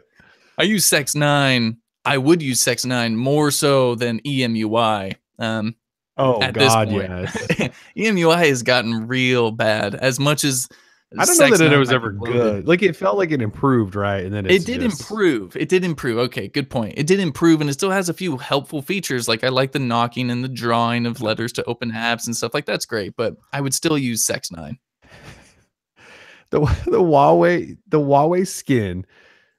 I use sex 9. I would use sex 9 more so than EMUI. At God, yes. EMUI has gotten real bad. As much as I don't know that it was ever good. Like it felt like it improved, right? And then it did improve. It did improve. Okay, good point. It did improve, and it still has a few helpful features. Like I like the knocking and the drawing of letters to open apps and stuff like that's great. But I would still use sex 9. The Huawei skin.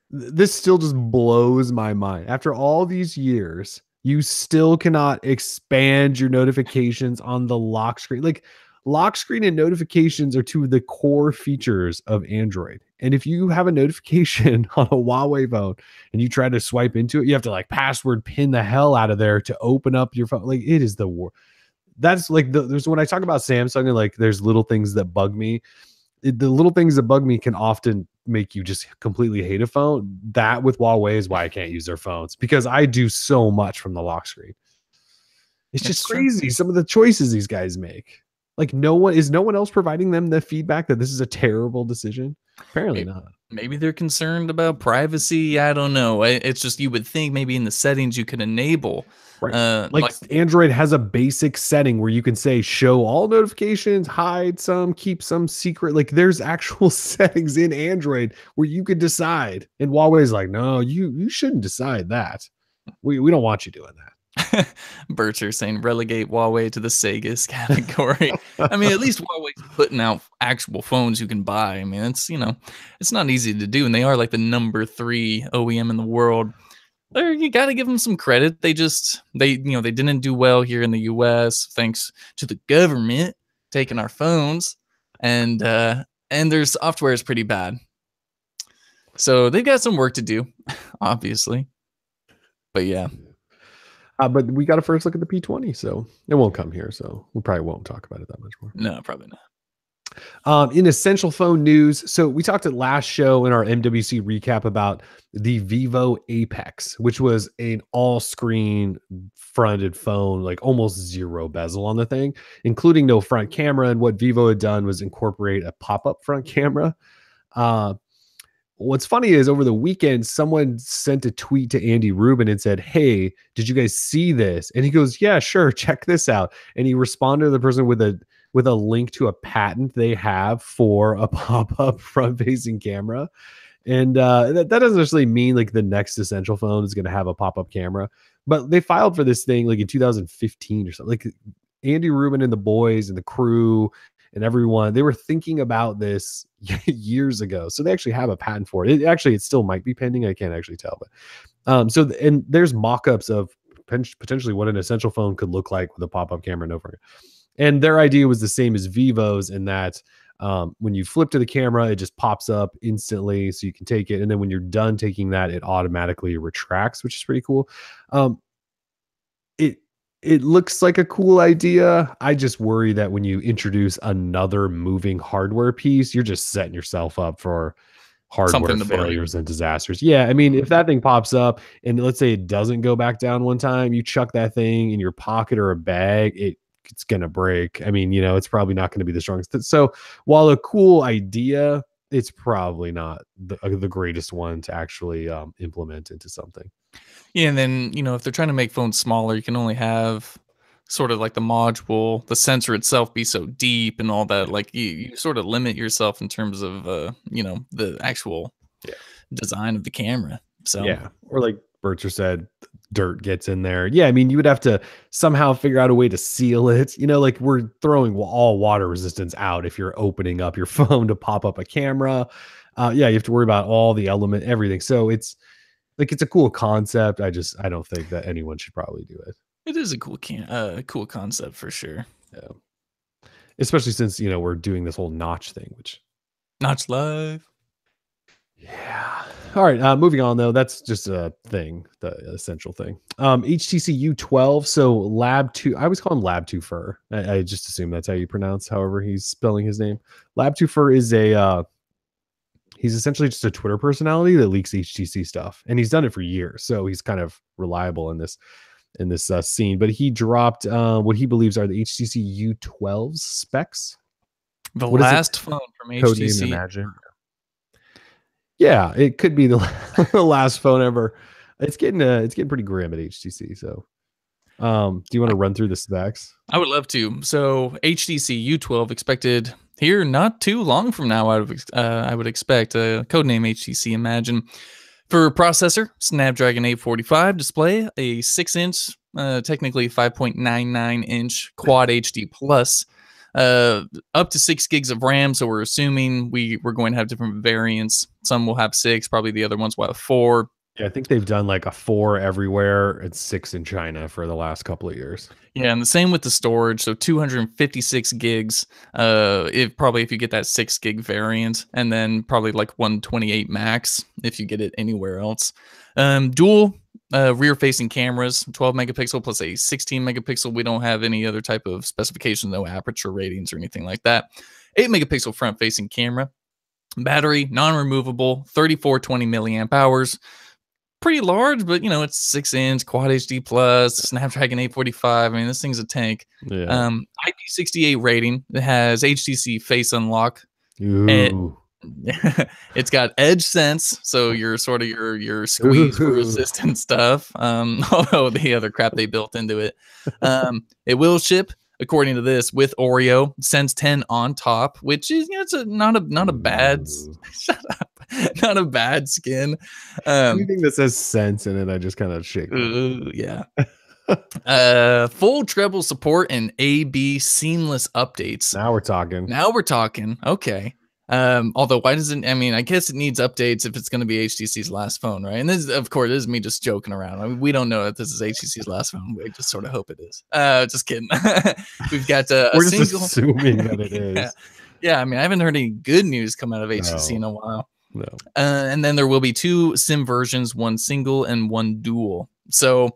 This still just blows my mind. After all these years, You still cannot expand your notifications on the lock screen. Like lock screen and notifications are two of the core features of Android. And if you have a notification on a Huawei phone and you try to swipe into it, you have to like password pin the hell out of there to open up your phone. Like it is the war. That's like there's when I talk about Samsung and like there's little things that bug me. The little things that bug me can often make you just completely hate a phone. That with Huawei is why I can't use their phones, because I do so much from the lock screen. It's just crazy. Some of the choices these guys make. Like no one else providing them the feedback that this is a terrible decision? Apparently not. Maybe they're concerned about privacy. I don't know. It's just, you would think maybe in the settings you could enable. Right. Like Android has a basic setting where you can say show all notifications, hide some, keep some secret. Like there's actual settings in Android where you could decide. And Huawei's like, no, you shouldn't decide that. We don't want you doing that. Bircher saying relegate Huawei to the Segas category. I mean, at least Huawei's putting out actual phones you can buy. I mean, it's, you know, it's not easy to do, and they are like the number 3 OEM in the world. You got to give them some credit. They didn't do well here in the US thanks to the government taking our phones, and their software is pretty bad. So they've got some work to do, obviously. But yeah. But we got to first look at the P20, so it won't come here. So we probably won't talk about it that much more. No, probably not. In essential phone news, so we talked at last show in our MWC recap about the Vivo Apex, which was an all-screen fronted phone, like almost zero bezel on the thing, including no front camera. And what Vivo had done was incorporate a pop-up front camera. What's funny is over the weekend, someone sent a tweet to Andy Rubin and said, "Hey, did you guys see this?" And he goes, "Yeah, sure. Check this out." And he responded to the person with a link to a patent they have for a pop-up front-facing camera. And that doesn't necessarily mean like the next essential phone is going to have a pop-up camera, but they filed for this thing like in 2015 or something. Like Andy Rubin and the boys and the crew and everyone, they were thinking about this years ago. So they actually have a patent for it. It still might be pending. I can't actually tell, but and there's mock-ups of potentially what an essential phone could look like with a pop-up camera. And their idea was the same as Vivo's in that when you flip to the camera, it just pops up instantly so you can take it. And then when you're done taking that, it automatically retracts, which is pretty cool. It looks like a cool idea. I just worry that when you introduce another moving hardware piece, you're just setting yourself up for hardware failures and disasters. Yeah, I mean, if that thing pops up and let's say it doesn't go back down one time, you chuck that thing in your pocket or a bag, it's going to break. I mean, it's probably not going to be the strongest. So while a cool idea, it's probably not the greatest one to actually implement into something. Yeah, and then, if they're trying to make phones smaller, you can only have sort of like the module, the sensor itself be so deep and all that. Like you sort of limit yourself in terms of, the actual design of the camera. So yeah, or like Bircher said, dirt gets in there. Yeah, I mean, you would have to somehow figure out a way to seal it. Like we're throwing all water resistance out if you're opening up your phone to pop up a camera. You have to worry about all the everything. So it's a cool concept. I don't think that anyone should probably do it. It is a cool concept for sure. Yeah. Especially since, we're doing this whole notch thing, which Notch Life. Yeah. All right. Moving on though. That's just a thing, the essential thing. HTC U12. So Lab 2, I always call him Lab 2 Fur. I just assume that's how you pronounce, however he's spelling his name. Lab 2 Fur is he's essentially just a Twitter personality that leaks HTC stuff, and he's done it for years. So he's kind of reliable in this scene. But he dropped what he believes are the HTC U12 specs. The last phone from HTC. Imagine. Yeah, it could be the last phone ever. It's getting pretty grim at HTC. So, do you want to run through the specs? I would love to. So HTC U12 expected here not too long from now. I would expect codename HTC Imagine. For processor, Snapdragon 845, display, a 6-inch, technically 5.99-inch Quad HD Plus, up to 6 gigs of RAM. So we're assuming we're going to have different variants. Some will have 6, probably the other ones will have 4. Yeah, I think they've done like a 4 everywhere and 6 in China for the last couple of years. Yeah, and the same with the storage. So 256 gigs. If you get that 6 gig variant, and then probably like 128 max if you get it anywhere else. Dual rear facing cameras, 12 megapixel plus a 16 megapixel. We don't have any other type of specifications, no aperture ratings or anything like that. 8 megapixel front facing camera. Battery non-removable, 3420 milliamp hours. Pretty large, but it's 6-inch quad HD plus Snapdragon 845. I mean, this thing's a tank. Yeah. IP68 rating. It has HTC Face Unlock. Ooh. It's got Edge Sense, so your squeeze resistant stuff. Although the other crap they built into it. It will ship, according to this, with Oreo Sense 10 on top, which is it's not a bad shut up, not a bad skin. Anything that says sense in it, I just kind of shake. Yeah. Full treble support and AB seamless updates. Now we're talking. Okay. Although why doesn't I guess it needs updates if it's going to be HTC's last phone, right? And this, of course, this is me just joking around. I mean, we don't know if this is HTC's last phone. We just sort of hope it is. Just kidding. We've got we're just assuming that it is. Yeah, I haven't heard any good news come out of HTC in a while. No. And then there will be 2 SIM versions, one single and one dual. So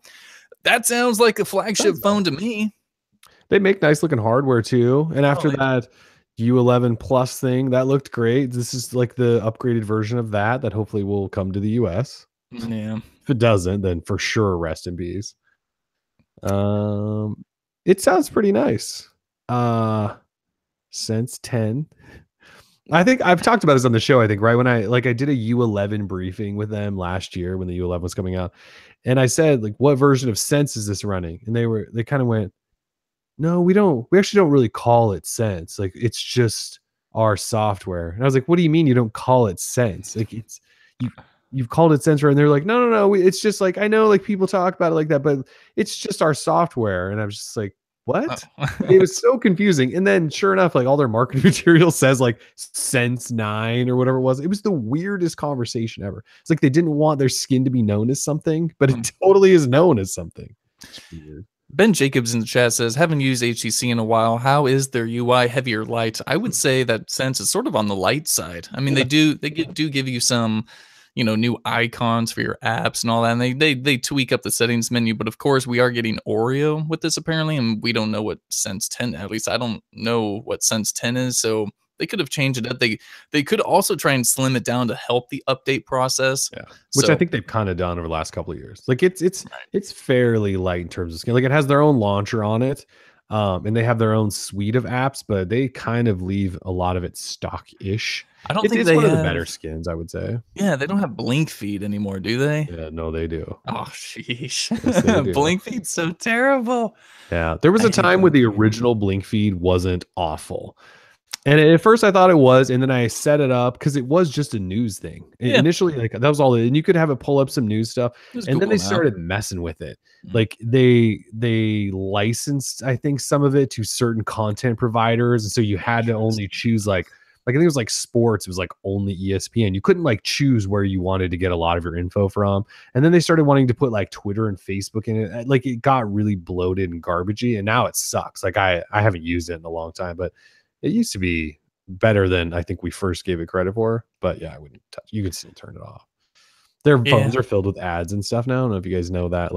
that sounds like a flagship phone to me. They make nice looking hardware too. And after that U11 Plus thing, that looked great. This is like the upgraded version of that hopefully will come to the US. Yeah. If it doesn't, then for sure rest in peace. It sounds pretty nice. Sense 10. I think I've talked about this on the show, I think, right? When I did a U11 briefing with them last year when the U11 was coming out. And I said, like, what version of Sense is this running? And they kind of went, no, we actually don't really call it Sense. Like, it's just our software. And I was like, what do you mean you don't call it Sense? Like, you've called it Sense, right? And they're like, no. It's just like, I know like people talk about it like that, but it's just our software. And I was just like, what? It was so confusing. And then sure enough, like all their marketing material says like Sense 9 or whatever it was. It was the weirdest conversation ever. It's like they didn't want their skin to be known as something, but it totally is known as something. It's weird. Ben Jacobs in the chat says, haven't used HTC in a while. How is their UI, heavy or light? I would say that Sense is sort of on the light side. I mean, they do give you some, new icons for your apps and all that. And they tweak up the settings menu. But of course, we are getting Oreo with this apparently. And we don't know what Sense 10, at least I don't know what Sense 10 is. So they could have changed it up. They could also try and slim it down to help the update process. Yeah, which I think they've kind of done over the last couple of years. Like it's fairly light in terms of skin. Like it has their own launcher on it, and they have their own suite of apps, but they kind of leave a lot of it stock-ish. I don't think it's one of the better skins, I would say. Yeah, they don't have blink feed anymore, do they? Yeah, no, they do. Oh, sheesh. Yes, blink feed's so terrible. Yeah, there was a time where the original blink feed wasn't awful. And at first I thought it was, and then I set it up because it was just a news thing. Yeah. Initially, like that was all, and you could have it pull up some news stuff. And then they started messing with it. Like they licensed, I think, some of it to certain content providers. And so you had to only choose like I think it was like sports. It was like only ESPN. You couldn't like choose where you wanted to get a lot of your info from. And then they started wanting to put like Twitter and Facebook in it. Like it got really bloated and garbagey, and now it sucks. Like I haven't used it in a long time, but it used to be better than I think we first gave it credit for. But yeah, I wouldn't touch. You could still turn it off. Their phones are filled with ads and stuff now. I don't know if you guys know that.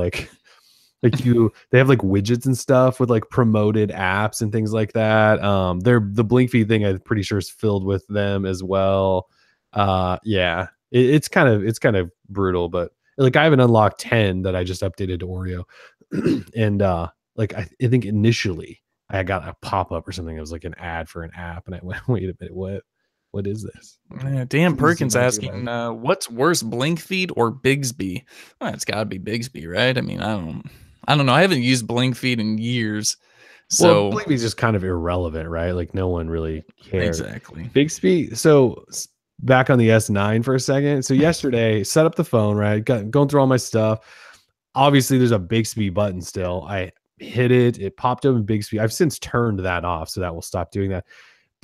They have like widgets and stuff with like promoted apps and things like that. The blink feed thing, I'm pretty sure is filled with them as well. Yeah, it's kind of brutal, but like I have an unlocked 10 that I just updated to Oreo. And like I think initially I got a pop-up or something. It was like an ad for an app, and I went, wait a minute, what is this? Dan Perkins asking, what's worse, blink feed or Bigsby? Well, it's gotta be Bigsby, right? I mean, I don't know. I haven't used blink feed in years. So blink feed is just kind of irrelevant, right? Like no one really cares. Exactly. Bigsby. So back on the S9 for a second. So yesterday, set up the phone, right? Going through all my stuff. Obviously, there's a Bigsby button still. I hit it. It popped up in Bigsby. I've since turned that off, so that will stop doing that.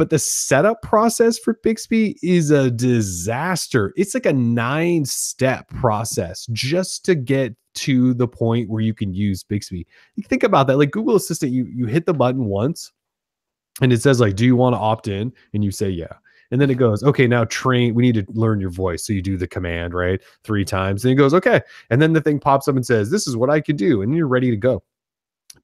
but the setup process for Bixby is a disaster. It's like a 9-step process just to get to the point where you can use Bixby. You think about that, like Google Assistant, you hit the button once and it says like, do you want to opt in? And you say, yeah. And then it goes, okay, now we need to learn your voice. So you do the command, right? 3 times. And it goes, okay. And then the thing pops up and says, this is what I can do. And you're ready to go.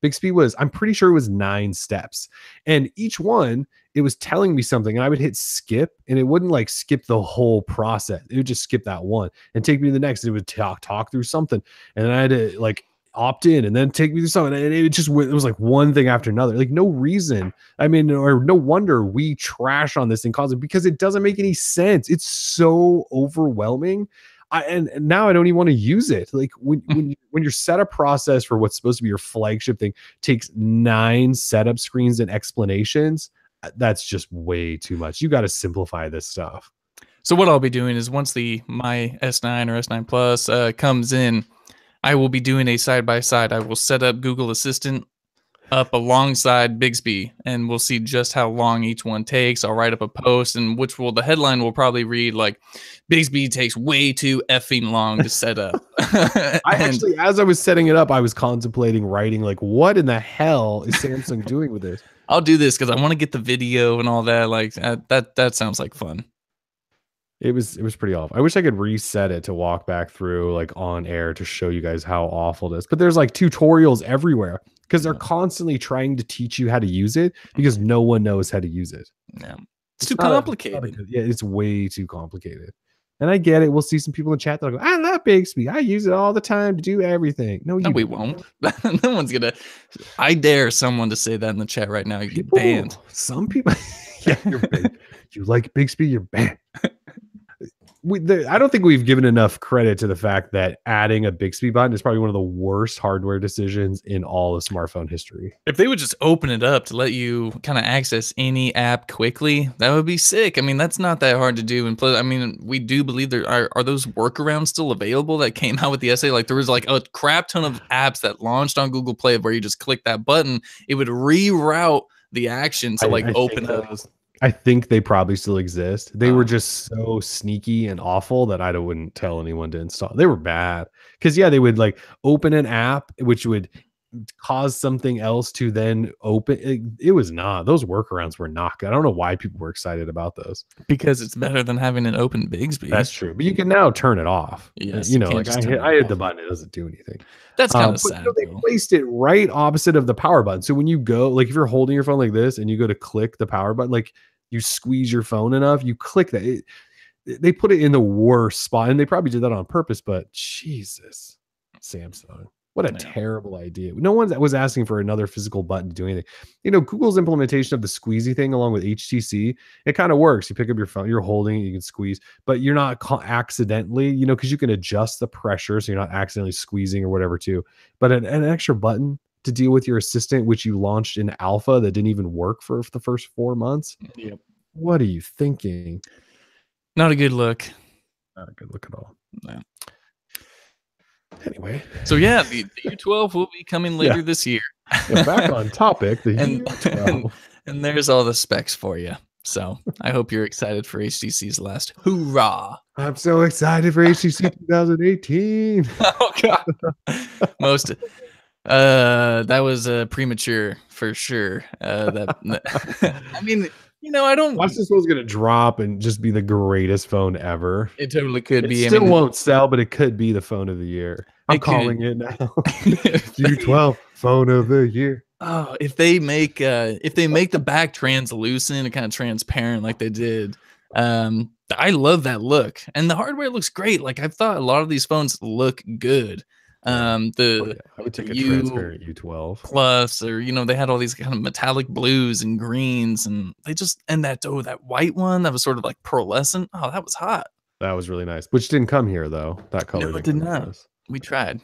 Bixby I'm pretty sure it was 9 steps. And each one, it was telling me something. And I would hit skip and it wouldn't like skip the whole process. It would just skip that one and take me to the next. And it would talk through something. And then I had to like opt in and then take me to something. And it was like one thing after another. Like no reason. I mean, or no wonder we trash on this thing constantly because it doesn't make any sense. It's so overwhelming. And now I don't even want to use it. Like when your setup process for what's supposed to be your flagship thing takes 9 setup screens and explanations, that's just way too much. You got to simplify this stuff. So what I'll be doing is once my S9 or S9 Plus comes in, I will be doing a side-by-side. I will set up Google Assistant up alongside Bixby, and we'll see just how long each one takes. I'll write up a post, and the headline will probably read like, Bixby takes way too effing long to set up. Actually, as I was setting it up, I was contemplating writing like, what in the hell is Samsung doing with this? I'll do this because I want to get the video and all that. Like that sounds like fun. It was pretty awful. I wish I could reset it to walk back through like on air to show you guys how awful it is. But there's like tutorials everywhere because they're constantly trying to teach you how to use it because no one knows how to use it. Yeah. It's too complicated. Yeah, it's way too complicated. And I get it. We'll see some people in chat that go, I love Bixby. I use it all the time to do everything. No, we won't. No one's gonna. I dare someone to say that in the chat right now. You get banned. Some people. Yeah, you're banned. You like Bixby, you're banned. I don't think we've given enough credit to the fact that adding a Bixby button is probably one of the worst hardware decisions in all of smartphone history. If they would just open it up to let you kind of access any app quickly, that would be sick. I mean, that's not that hard to do. And plus, I mean, we do believe there are those workarounds still available that came out with the SA. Like there was like a crap ton of apps that launched on Google Play where you just click that button, it would reroute the action to open up. I think they probably still exist. They were just so sneaky and awful that I wouldn't tell anyone to install. They were bad because they would like open an app which would cause something else to then open. It was not. Those workarounds were not good. I don't know why people were excited about those. Because it's better than having an open Bixby. That's true. But you can now turn it off. Yes, like I hit the button, it doesn't do anything. That's kind of sad. They placed it right opposite of the power button. So when you go, like if you're holding your phone like this and you go to click the power button, like you squeeze your phone enough, you click that. They put it in the worst spot, and they probably did that on purpose. But Jesus, Samsung, what a terrible idea. No one was asking for another physical button to do anything. Google's implementation of the squeezy thing along with HTC, it kind of works. You pick up your phone, you're holding it, you can squeeze, but you're not accidentally, because you can adjust the pressure so you're not accidentally squeezing or whatever too. But an extra button to deal with your assistant, which you launched in alpha that didn't even work for the first 4 months. Yep. What are you thinking? Not a good look. Not a good look at all. No. Anyway, so the U12 will be coming later this year. Back on topic, the U12. And there's all the specs for you. So I hope you're excited for HTC's last hoorah. I'm so excited for HTC 2018. Oh God. That was premature for sure. I mean, I don't watch this one's gonna drop and just be the greatest phone ever. It totally could be. It still won't sell, but it could be the phone of the year. I'm calling it now. U12 phone of the year. Oh, if they make the back translucent and kind of transparent like they did, I love that look, and the hardware looks great. Like I thought a lot of these phones look good. I would take a transparent U12 Plus, or they had all these kind of metallic blues and greens, and that white one that was sort of like pearlescent. Oh, that was hot. That was really nice, which didn't come here though. That color did not. We tried.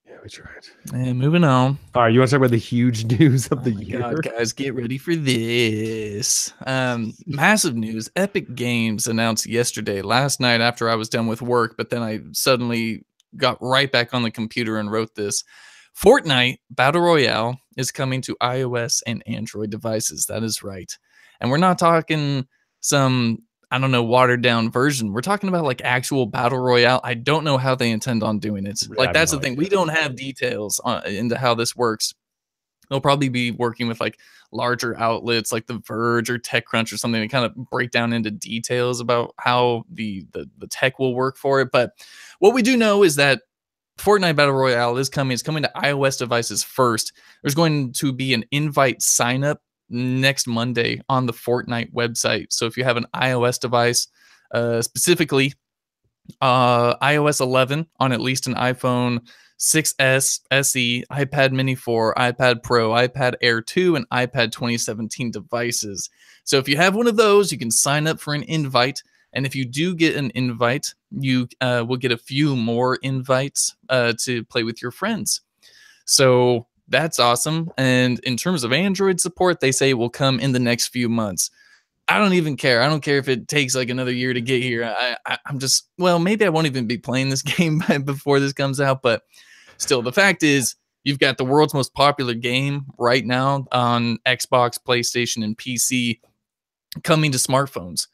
Yeah, we tried. And moving on. All right, you want to talk about the huge news of the year? God, guys, get ready for this. Massive news. Epic Games announced last night after I was done with work, but then I suddenly got right back on the computer and wrote this. Fortnite Battle Royale is coming to iOS and Android devices. That is right. And we're not talking some, I don't know, watered down version. We're talking about like actual battle royale. I don't know how they intend on doing it. Like, that's the thing. We don't have details into how this works. They'll probably be working with like larger outlets like The Verge or TechCrunch or something to kind of break down into details about how the tech will work for it. But what we do know is that Fortnite Battle Royale is coming. It's coming to iOS devices first. There's going to be an invite sign up next Monday on the Fortnite website. So if you have an iOS device, specifically iOS 11 on at least an iPhone 6S, SE, iPad Mini 4, iPad Pro, iPad Air 2, and iPad 2017 devices. So if you have one of those, you can sign up for an invite. And if you do get an invite, you will get a few more invites to play with your friends. So that's awesome. And in terms of Android support, they say it will come in the next few months. I don't even care. I don't care if it takes like another year to get here. I'm just, well, maybe I won't even be playing this game before this comes out. But still, the fact is, you've got the world's most popular game right now on Xbox, PlayStation, and PC coming to smartphones,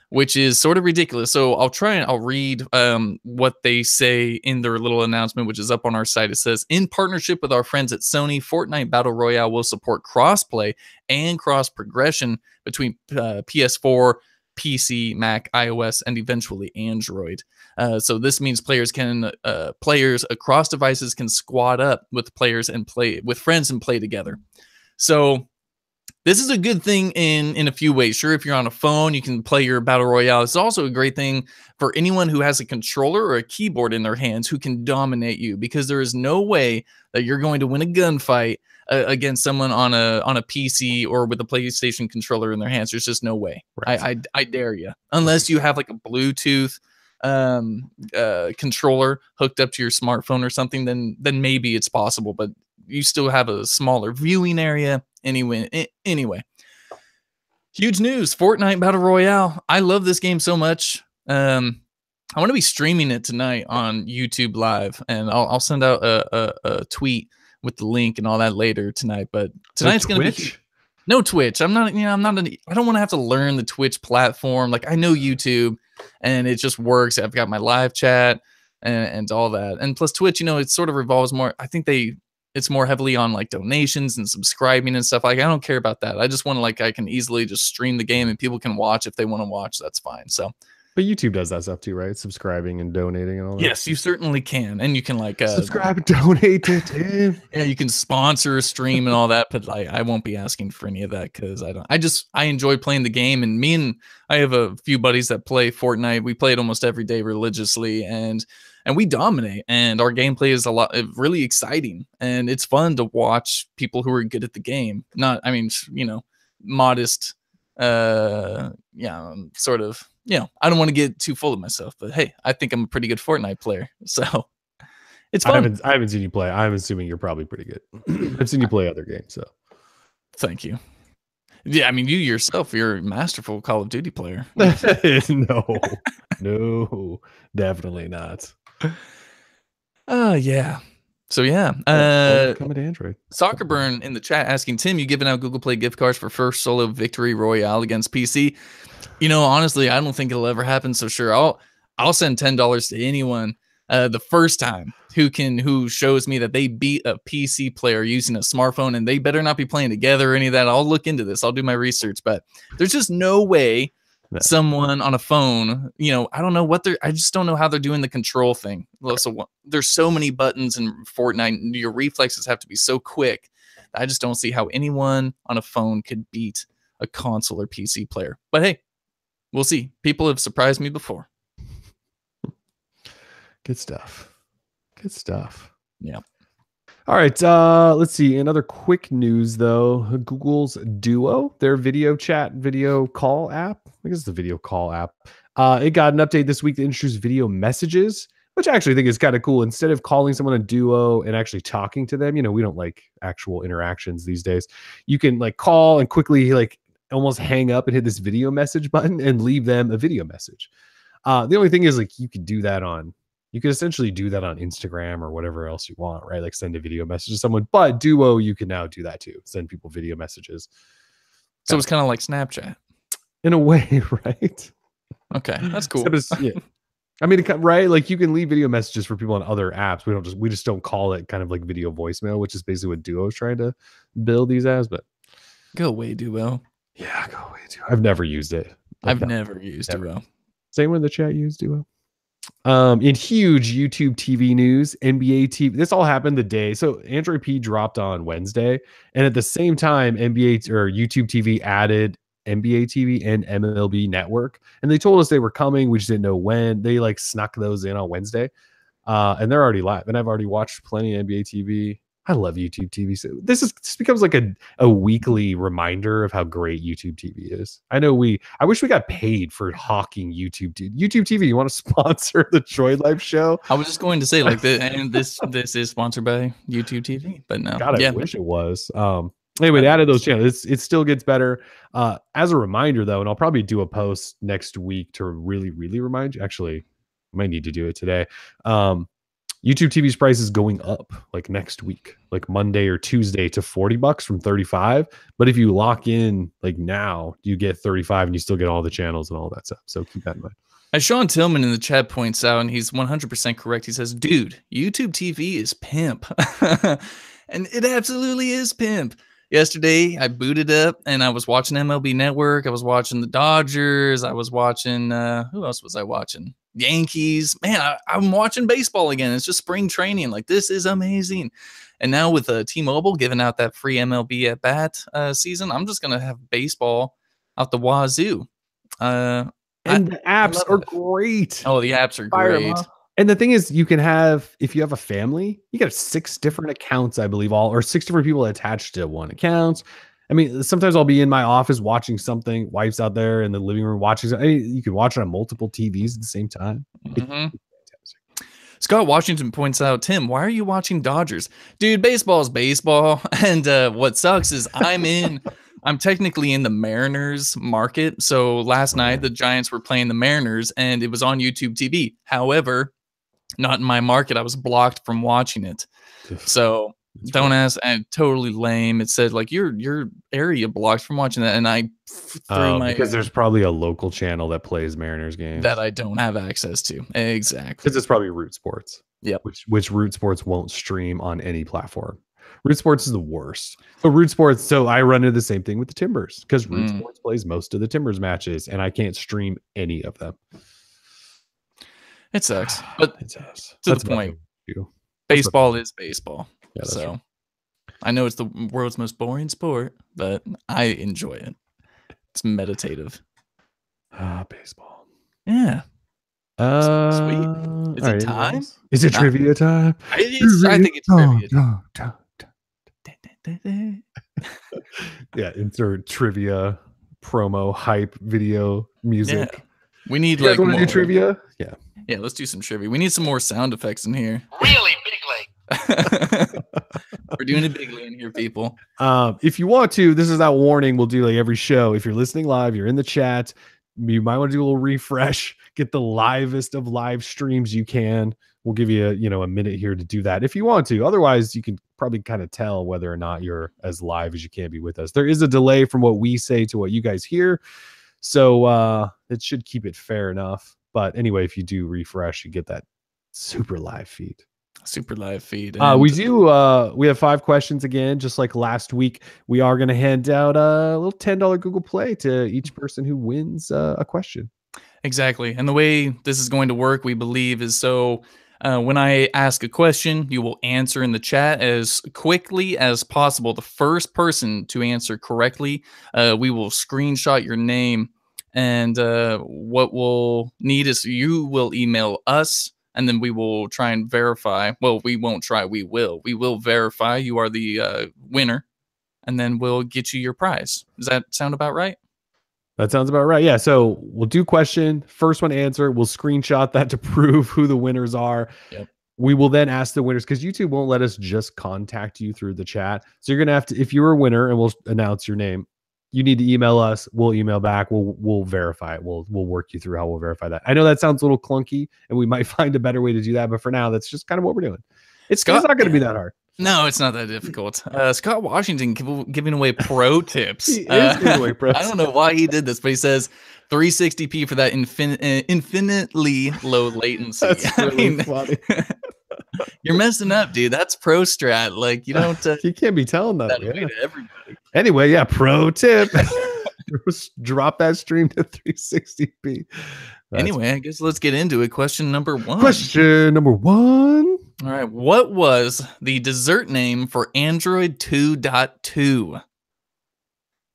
which is sort of ridiculous. So I'll read what they say in their little announcement, which is up on our site. It says, in partnership with our friends at Sony, Fortnite Battle Royale will support crossplay and cross progression between PS4, PC, Mac, iOS, and eventually Android. So this means players across devices can squad up with players and play with friends and play together. So this is a good thing in a few ways. Sure, if you're on a phone, you can play your Battle Royale. It's also a great thing for anyone who has a controller or a keyboard in their hands who can dominate you, because there is no way that you're going to win a gunfight against someone on a PC or with a PlayStation controller in their hands. There's just no way. Right. I dare you. Unless you have like a Bluetooth controller hooked up to your smartphone or something, then maybe it's possible, but you still have a smaller viewing area. Anyway, huge news. Fortnite Battle Royale. I love this game so much. I want to be streaming it tonight on YouTube Live, and I'll send out a tweet with the link and all that later tonight. But tonight's going to be no Twitch. I don't want to have to learn the Twitch platform. Like, I know YouTube and it just works. I've got my live chat and all that. And plus Twitch, it sort of revolves more. I think it's more heavily on like donations and subscribing and stuff. Like, I don't care about that. I just want to I can easily just stream the game and people can watch if they want to watch. That's fine. So, but YouTube does that stuff too, right? Subscribing and donating and all that. Yes, you certainly can. And you can subscribe and donate to Tim. Yeah, you can sponsor a stream and all that, but I won't be asking for any of that because I enjoy playing the game. And I have a few buddies that play Fortnite. We play it almost every day religiously, and we dominate, and our gameplay is really exciting, and it's fun to watch people who are good at the game. Modest, sort of, I don't want to get too full of myself, but hey, I think I'm a pretty good Fortnite player, so it's fun. I haven't seen you play. I'm assuming you're probably pretty good. I've seen you play other games, so thank you. Yeah, you yourself, you're a masterful Call of Duty player. No, definitely not. Yeah. So yeah. Coming to Android. Soccerburn in the chat asking, Tim, you giving out Google Play gift cards for first solo victory royale against PC? Honestly, I don't think it'll ever happen. So sure, I'll send $10 to anyone the first time who shows me that they beat a PC player using a smartphone, and they better not be playing together or any of that. I'll look into this. I'll do my research, but there's just no way someone on a phone, I don't know I just don't know how they're doing the control thing. So there's so many buttons in Fortnite, and your reflexes have to be so quick. I just don't see how anyone on a phone could beat a console or PC player. But hey, we'll see. People have surprised me before. Good stuff. Yeah. All right. Let's see. Another quick news though. Google's Duo, their video call app. I guess it's the video call app. It got an update this week that introduced video messages, which I actually think is kind of cool. Instead of calling someone a Duo and actually talking to them, we don't like actual interactions these days. You can call and quickly almost hang up and hit this video message button and leave them a video message. The only thing is you could essentially do that on Instagram or whatever else you want, right? Send a video message to someone, but Duo, you can now do that too. Send people video messages. So it's kind of like Snapchat. In a way, right? Okay, that's cool. Yeah. I mean, right? Like you can leave video messages for people on other apps. We just don't call it kind of like video voicemail, which is basically what Duo is trying to build these as. But go away, Duo. Yeah, go away, Duo. I've never used it. Like, I've never used Duo. Same when the chat used Duo. In huge YouTube TV news, NBA TV. This all happened the day. So Android P dropped on Wednesday, and at the same time, NBA or YouTube TV added NBA TV and MLB Network, and they told us they were coming. We just didn't know when. They like snuck those in on Wednesday, and they're already live. And I've already watched plenty of NBA TV. I love YouTube TV. So this becomes like a weekly reminder of how great YouTube TV is. I wish we got paid for hawking YouTube TV. YouTube TV, you want to sponsor the Droid Life Show? I was just going to say like this is sponsored by YouTube TV, but no. God, I wish it was. Anyway, they added those channels. It still gets better. As a reminder, though, and I'll probably do a post next week to really, really remind you. Actually, I might need to do it today. YouTube TV's price is going up like next week, like Monday or Tuesday to $40 from 35. But if you lock in like now, you get 35 and you still get all the channels and all that stuff. So keep that in mind. As Sean Tillman in the chat points out, and he's 100% correct, he says, dude, YouTube TV is pimp. And it absolutely is pimp. Yesterday, I booted up and I was watching MLB Network. I was watching the Dodgers. I was watching, who else was I watching? Yankees. Man, I'm watching baseball again. It's just spring training. Like, this is amazing. And now with T-Mobile giving out that free MLB at bat season, I'm just going to have baseball out the wazoo. And the apps are great. Oh, the apps are great. And the thing is, you can have, if you have a family, you got 6 different accounts, I believe, or 6 different people attached to one account. I mean, sometimes I'll be in my office watching something, wife's out there in the living room watching something. I mean, you can watch it on multiple TVs at the same time. Mm-hmm. Scott Washington points out, Tim, why are you watching Dodgers? Dude, baseball is baseball. And what sucks is I'm technically in the Mariners market. So last night, the Giants were playing the Mariners and it was on YouTube TV. However, not in my market. I was blocked from watching it. So don't ask. And totally lame. It said like your area blocked from watching that. And I threw because there's probably a local channel that plays Mariners games that I don't have access to. Exactly. Because it's probably Root Sports. Yeah. Which Root Sports won't stream on any platform. Root Sports is the worst. So Root Sports, so I run into the same thing with the Timbers because Root Sports plays most of the Timbers matches and I can't stream any of them. It sucks. But it sucks. To the point, baseball is baseball. Yeah, so right. I know it's the world's most boring sport, but I enjoy it. It's meditative. Baseball. Yeah. Sweet. Is it time? Is it trivia time? I think it's trivia time. Yeah, insert trivia, promo, hype, video, music. Yeah. We need you guys want to do trivia? Yeah. Yeah, let's do some trivia. We need some more sound effects in here. Really bigly. We're doing it bigly in here, people. If you want to, this is that warning we'll do like every show. If you're listening live, you're in the chat, you might want to do a little refresh, get the livest of live streams you can. We'll give you a minute here to do that if you want to. Otherwise, you can probably kind of tell whether or not you're as live as you can be with us. There is a delay from what we say to what you guys hear. So it should keep it fair enough. But anyway, if you do refresh, you get that super live feed. Super live feed. We have 5 questions again, just like last week. We are going to hand out a little $10 Google Play to each person who wins a question. Exactly. And the way this is going to work, we believe, is so when I ask a question, you will answer in the chat as quickly as possible. The first person to answer correctly, we will screenshot your name. And what we'll need is you will email us, and then we will try and verify. Well, we won't try. We will. We will verify you are the winner, and then we'll get you your prize. Does that sound about right? That sounds about right. Yeah. So we'll do question. First one to answer. We'll screenshot that to prove who the winners are. Yep. We will then ask the winners because YouTube won't let us just contact you through the chat. So you're going to have to, if you're a winner and we'll announce your name, you need to email us. We'll email back. We'll verify it. We'll work you through how we'll verify that. I know that sounds a little clunky and we might find a better way to do that. But for now, that's just kind of what we're doing. It's not going to be that hard. No, it's not that difficult. Scott Washington giving away pro tips. He is giving away pro I don't know why he did this, but he says 360p for that infinitely low latency. That's really funny. You're messing up, dude. That's pro strat. Like, you don't. You can't be telling that way to everybody. Anyway, yeah, pro tip. Drop that stream to 360p. Anyway, I guess let's get into it. Question number 1. Question number 1. All right. What was the dessert name for Android 2.2?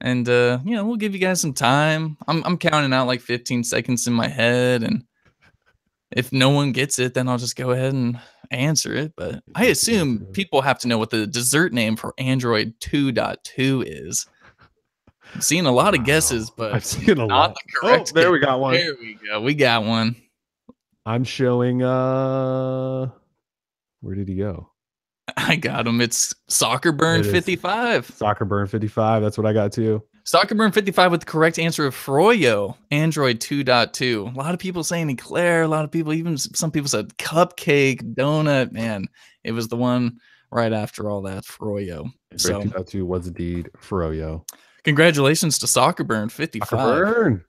And we'll give you guys some time. I'm counting out like 15 seconds in my head, and if no one gets it, then I'll just go ahead and answer it. But I assume people have to know what the dessert name for Android 2.2 is. I'm seeing a lot of guesses, but I've seen a not lot. the correct. There we got one. There we go. We got one. I'm showing where did he go? I got him. It's Soccer Burn 55. Soccer Burn 55. That's what I got too. Soccer Burn 55 with the correct answer of Froyo, Android 2.2. A lot of people saying Eclair. A lot of people, even some people said Cupcake, Donut. Man, it was the one right after all that, Froyo. So 2.2 was indeed Froyo. Congratulations to Soccer Burn 55. Soccer Burn.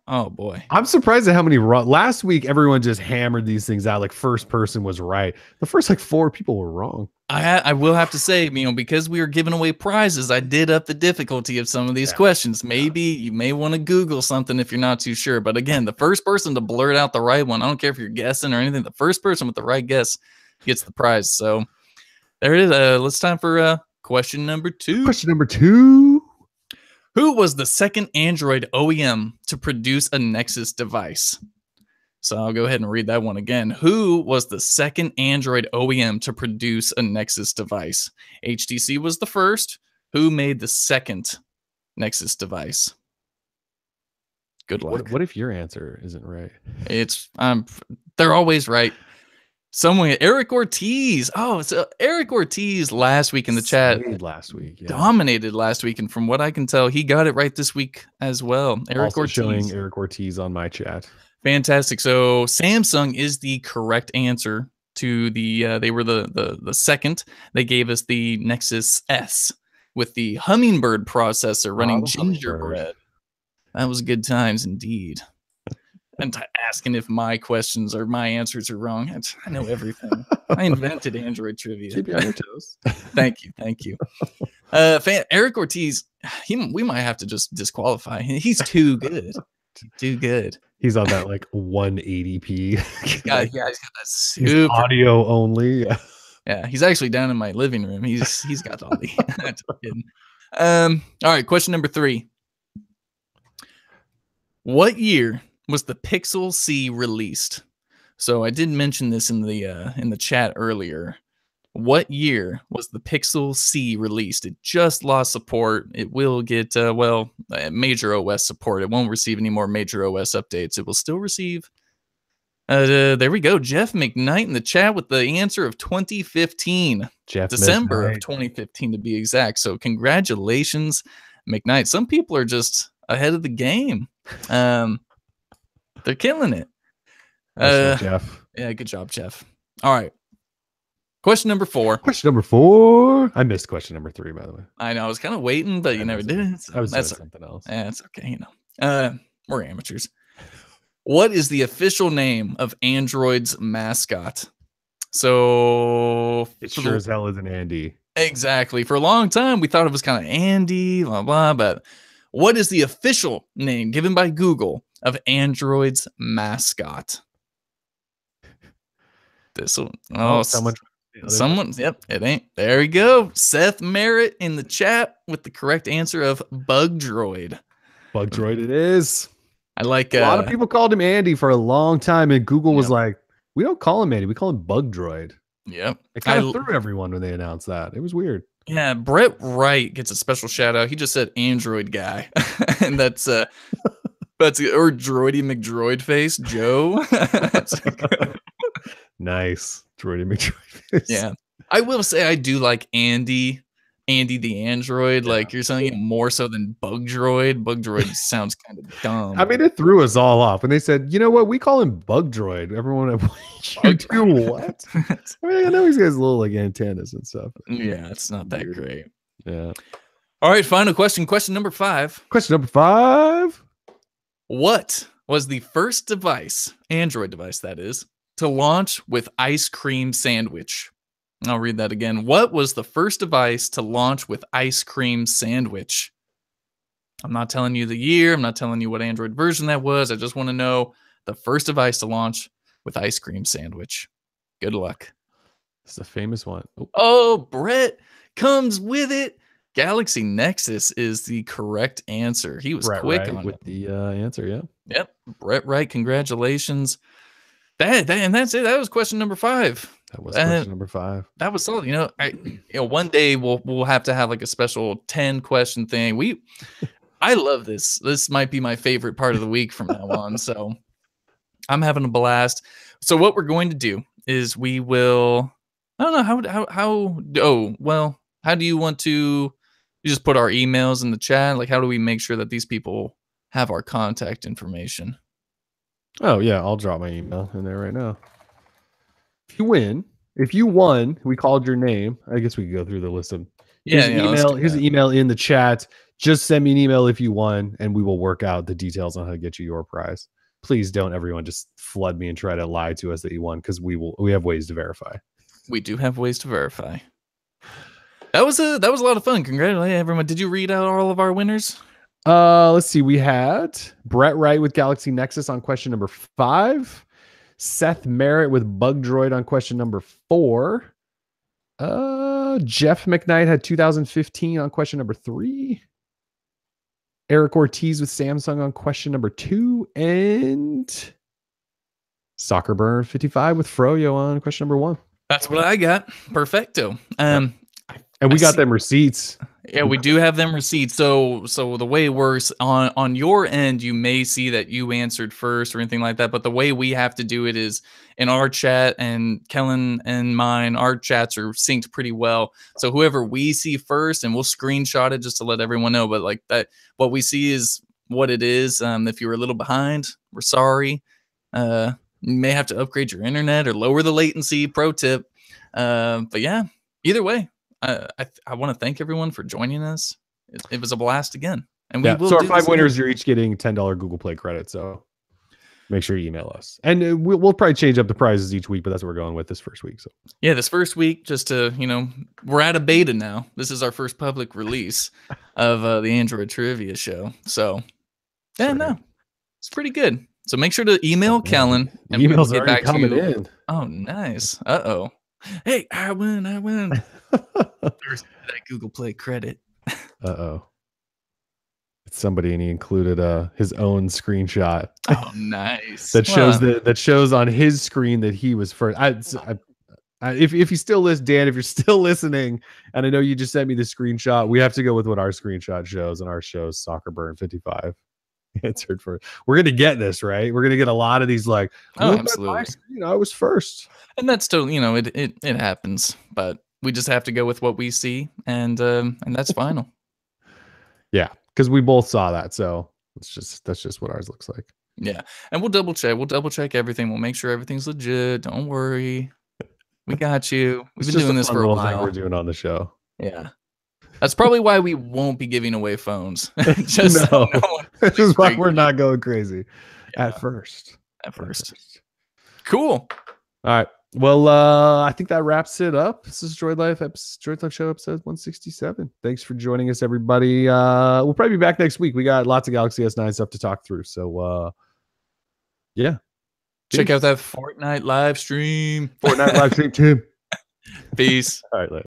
Oh boy, I'm surprised at how many last week everyone just hammered these things out. Like first person was right. The first like 4 people were wrong. I will have to say, because we were giving away prizes, I did up the difficulty of some of these questions. Maybe you may want to Google something if you're not too sure. But again, the first person to blurt out the right one, I don't care if you're guessing or anything, the first person with the right guess gets the prize. So there it is. Let's time for question number 2. Question number 2. Who was the second Android OEM to produce a Nexus device? So I'll go ahead and read that one again. Who was the second Android OEM to produce a Nexus device? HTC was the first. Who made the second Nexus device? Good luck. What if your answer isn't right? It's they're always right. Someone, Eric Ortiz. Oh, so Eric Ortiz last week in the chat dominated last week, and from what I can tell, he got it right this week as well. Eric also Ortiz. Showing Eric Ortiz on my chat. Fantastic. So Samsung is the correct answer to the. They were the second. They gave us the Nexus S with the Hummingbird processor running gingerbread. That was good times indeed. And asking if my questions or my answers are wrong. I know everything. I invented Android trivia. Keep you on your toes. Thank you. Eric Ortiz, we might have to just disqualify him. He's too good. Too good. He's on that like 180p. He's got that super audio only. Yeah, he's actually down in my living room. He's got all the. All right, question number 3. What year was the Pixel C released? So I did mention this in the chat earlier. What year was the Pixel C released? It just lost support. It will get major OS support. It won't receive any more major OS updates. It will still receive. There we go. Jeff McKnight in the chat with the answer of 2015. December of 2015 to be exact. So congratulations, McKnight. Some people are just ahead of the game. They're killing it. Jeff. Yeah, good job, Jeff. All right. Question number 4. Question number 4. I missed question number 3, by the way. I know. I was kind of waiting, but you never did it. So I was doing something else. Yeah, it's okay. We're amateurs. What is the official name of Android's mascot? So it sure as hell isn't Andy. Exactly. For a long time, we thought it was kind of Andy, blah, blah, but what is the official name given by Google of Android's mascot? This one. Oh, someone. Yep, it ain't. There we go. Seth Merritt in the chat with the correct answer of Bug Droid. Bug Droid it is. I like a lot of people called him Andy for a long time, and Google was like, we don't call him Andy, we call him Bug Droid. Yep. It kind of threw everyone when they announced that. It was weird. Yeah, Brett Wright gets a special shout out. He just said Android guy. And that's or Droidy McDroid face, Joe. Nice. Droidy McDroid face. Yeah. I will say I do like Andy Andy the Android. Yeah. Like you're saying it more so than Bug Droid. Bug Droid sounds kind of dumb. I mean, it threw us all off when they said, you know what, we call him Bug Droid. Everyone, you do what? I mean, I know he's got his little like antennas and stuff. Yeah, it's not that great. Yeah. All right, final question. Question number 5. Question number 5. What was the first device, Android device that is, to launch with ice cream sandwich? I'll read that again. What was the first device to launch with ice cream sandwich? I'm not telling you the year. I'm not telling you what Android version that was. I just want to know the first device to launch with ice cream sandwich. Good luck. It's a famous one. Oh, Brett comes with it. Galaxy Nexus is the correct answer. He was Brett quick Wright on with the answer. Yeah. Yep. Brett Wright. Congratulations. And that's it. That was question number 5. That was question number 5. That was solid. One day we'll have to have like a special 10 question thing. I love this. This might be my favorite part of the week from now on. So I'm having a blast. So what we're going to do is we will. I don't know how do you want to? You just put our emails in the chat. Like, how do we make sure that these people have our contact information? Oh yeah, I'll drop my email in there right now. If you won, we called your name. I guess we could go through the list of here's an email in the chat. Just send me an email if you won, and we will work out the details on how to get you your prize. Please don't everyone just flood me and try to lie to us that you won, because we have ways to verify. We do have ways to verify. That was a lot of fun. Congratulations, everyone. Did you read out all of our winners? Let's see. We had Brett Wright with Galaxy Nexus on question number 5. Seth Merritt with Bug Droid on question number 4. Jeff McKnight had 2015 on question number 3. Eric Ortiz with Samsung on question number 2. And Soccerburn 55 with Froyo on question number 1. That's what I got. Perfecto. And we got them receipts. Yeah, we do have them receipts. So the way it works on your end, you may see that you answered first or anything like that. But the way we have to do it is in our chat, and Kellen and mine, our chats are synced pretty well. So whoever we see first, and we'll screenshot it just to let everyone know. But like that, what we see is what it is. If you were a little behind, we're sorry. You may have to upgrade your internet or lower the latency. Pro tip. But yeah, either way. I want to thank everyone for joining us. It was a blast again. And we will. So our 5 winners, you're each getting $10 Google Play credit. So make sure you email us. And we'll probably change up the prizes each week, but that's what we're going with this first week. So yeah, this first week, just to, we're at a beta now. This is our first public release of the Android Trivia Show. So yeah, it's pretty good. So make sure to email Kellen. And emails are already coming in. Oh, nice. Uh-oh. Hey, I win. There's that Google Play credit. Uh-oh. It's somebody, and he included his own screenshot. Oh, nice. that shows on his screen that he was first. If you still listen, Dan, if you're still listening, and I know you just sent me the screenshot, we have to go with what our screenshot shows, and our shows Soccerburn 55 answered for. We're gonna get this right. We're gonna get a lot of these like, absolutely. I was first, and that's still it happens, but we just have to go with what we see, and that's final. Yeah, because we both saw that, so that's just what ours looks like. Yeah, and we'll double check everything. We'll make sure everything's legit. Don't worry, we got you. We've been doing this for a while. We're doing on the show. Yeah. That's probably why we won't be giving away phones. This is why we're not going crazy at first. Cool. All right. Well, I think that wraps it up. This is Droid Life Show episode 167. Thanks for joining us, everybody. We'll probably be back next week. We got lots of Galaxy S9 stuff to talk through. So, yeah. Check out that Fortnite live stream. Team. Peace. All right, later.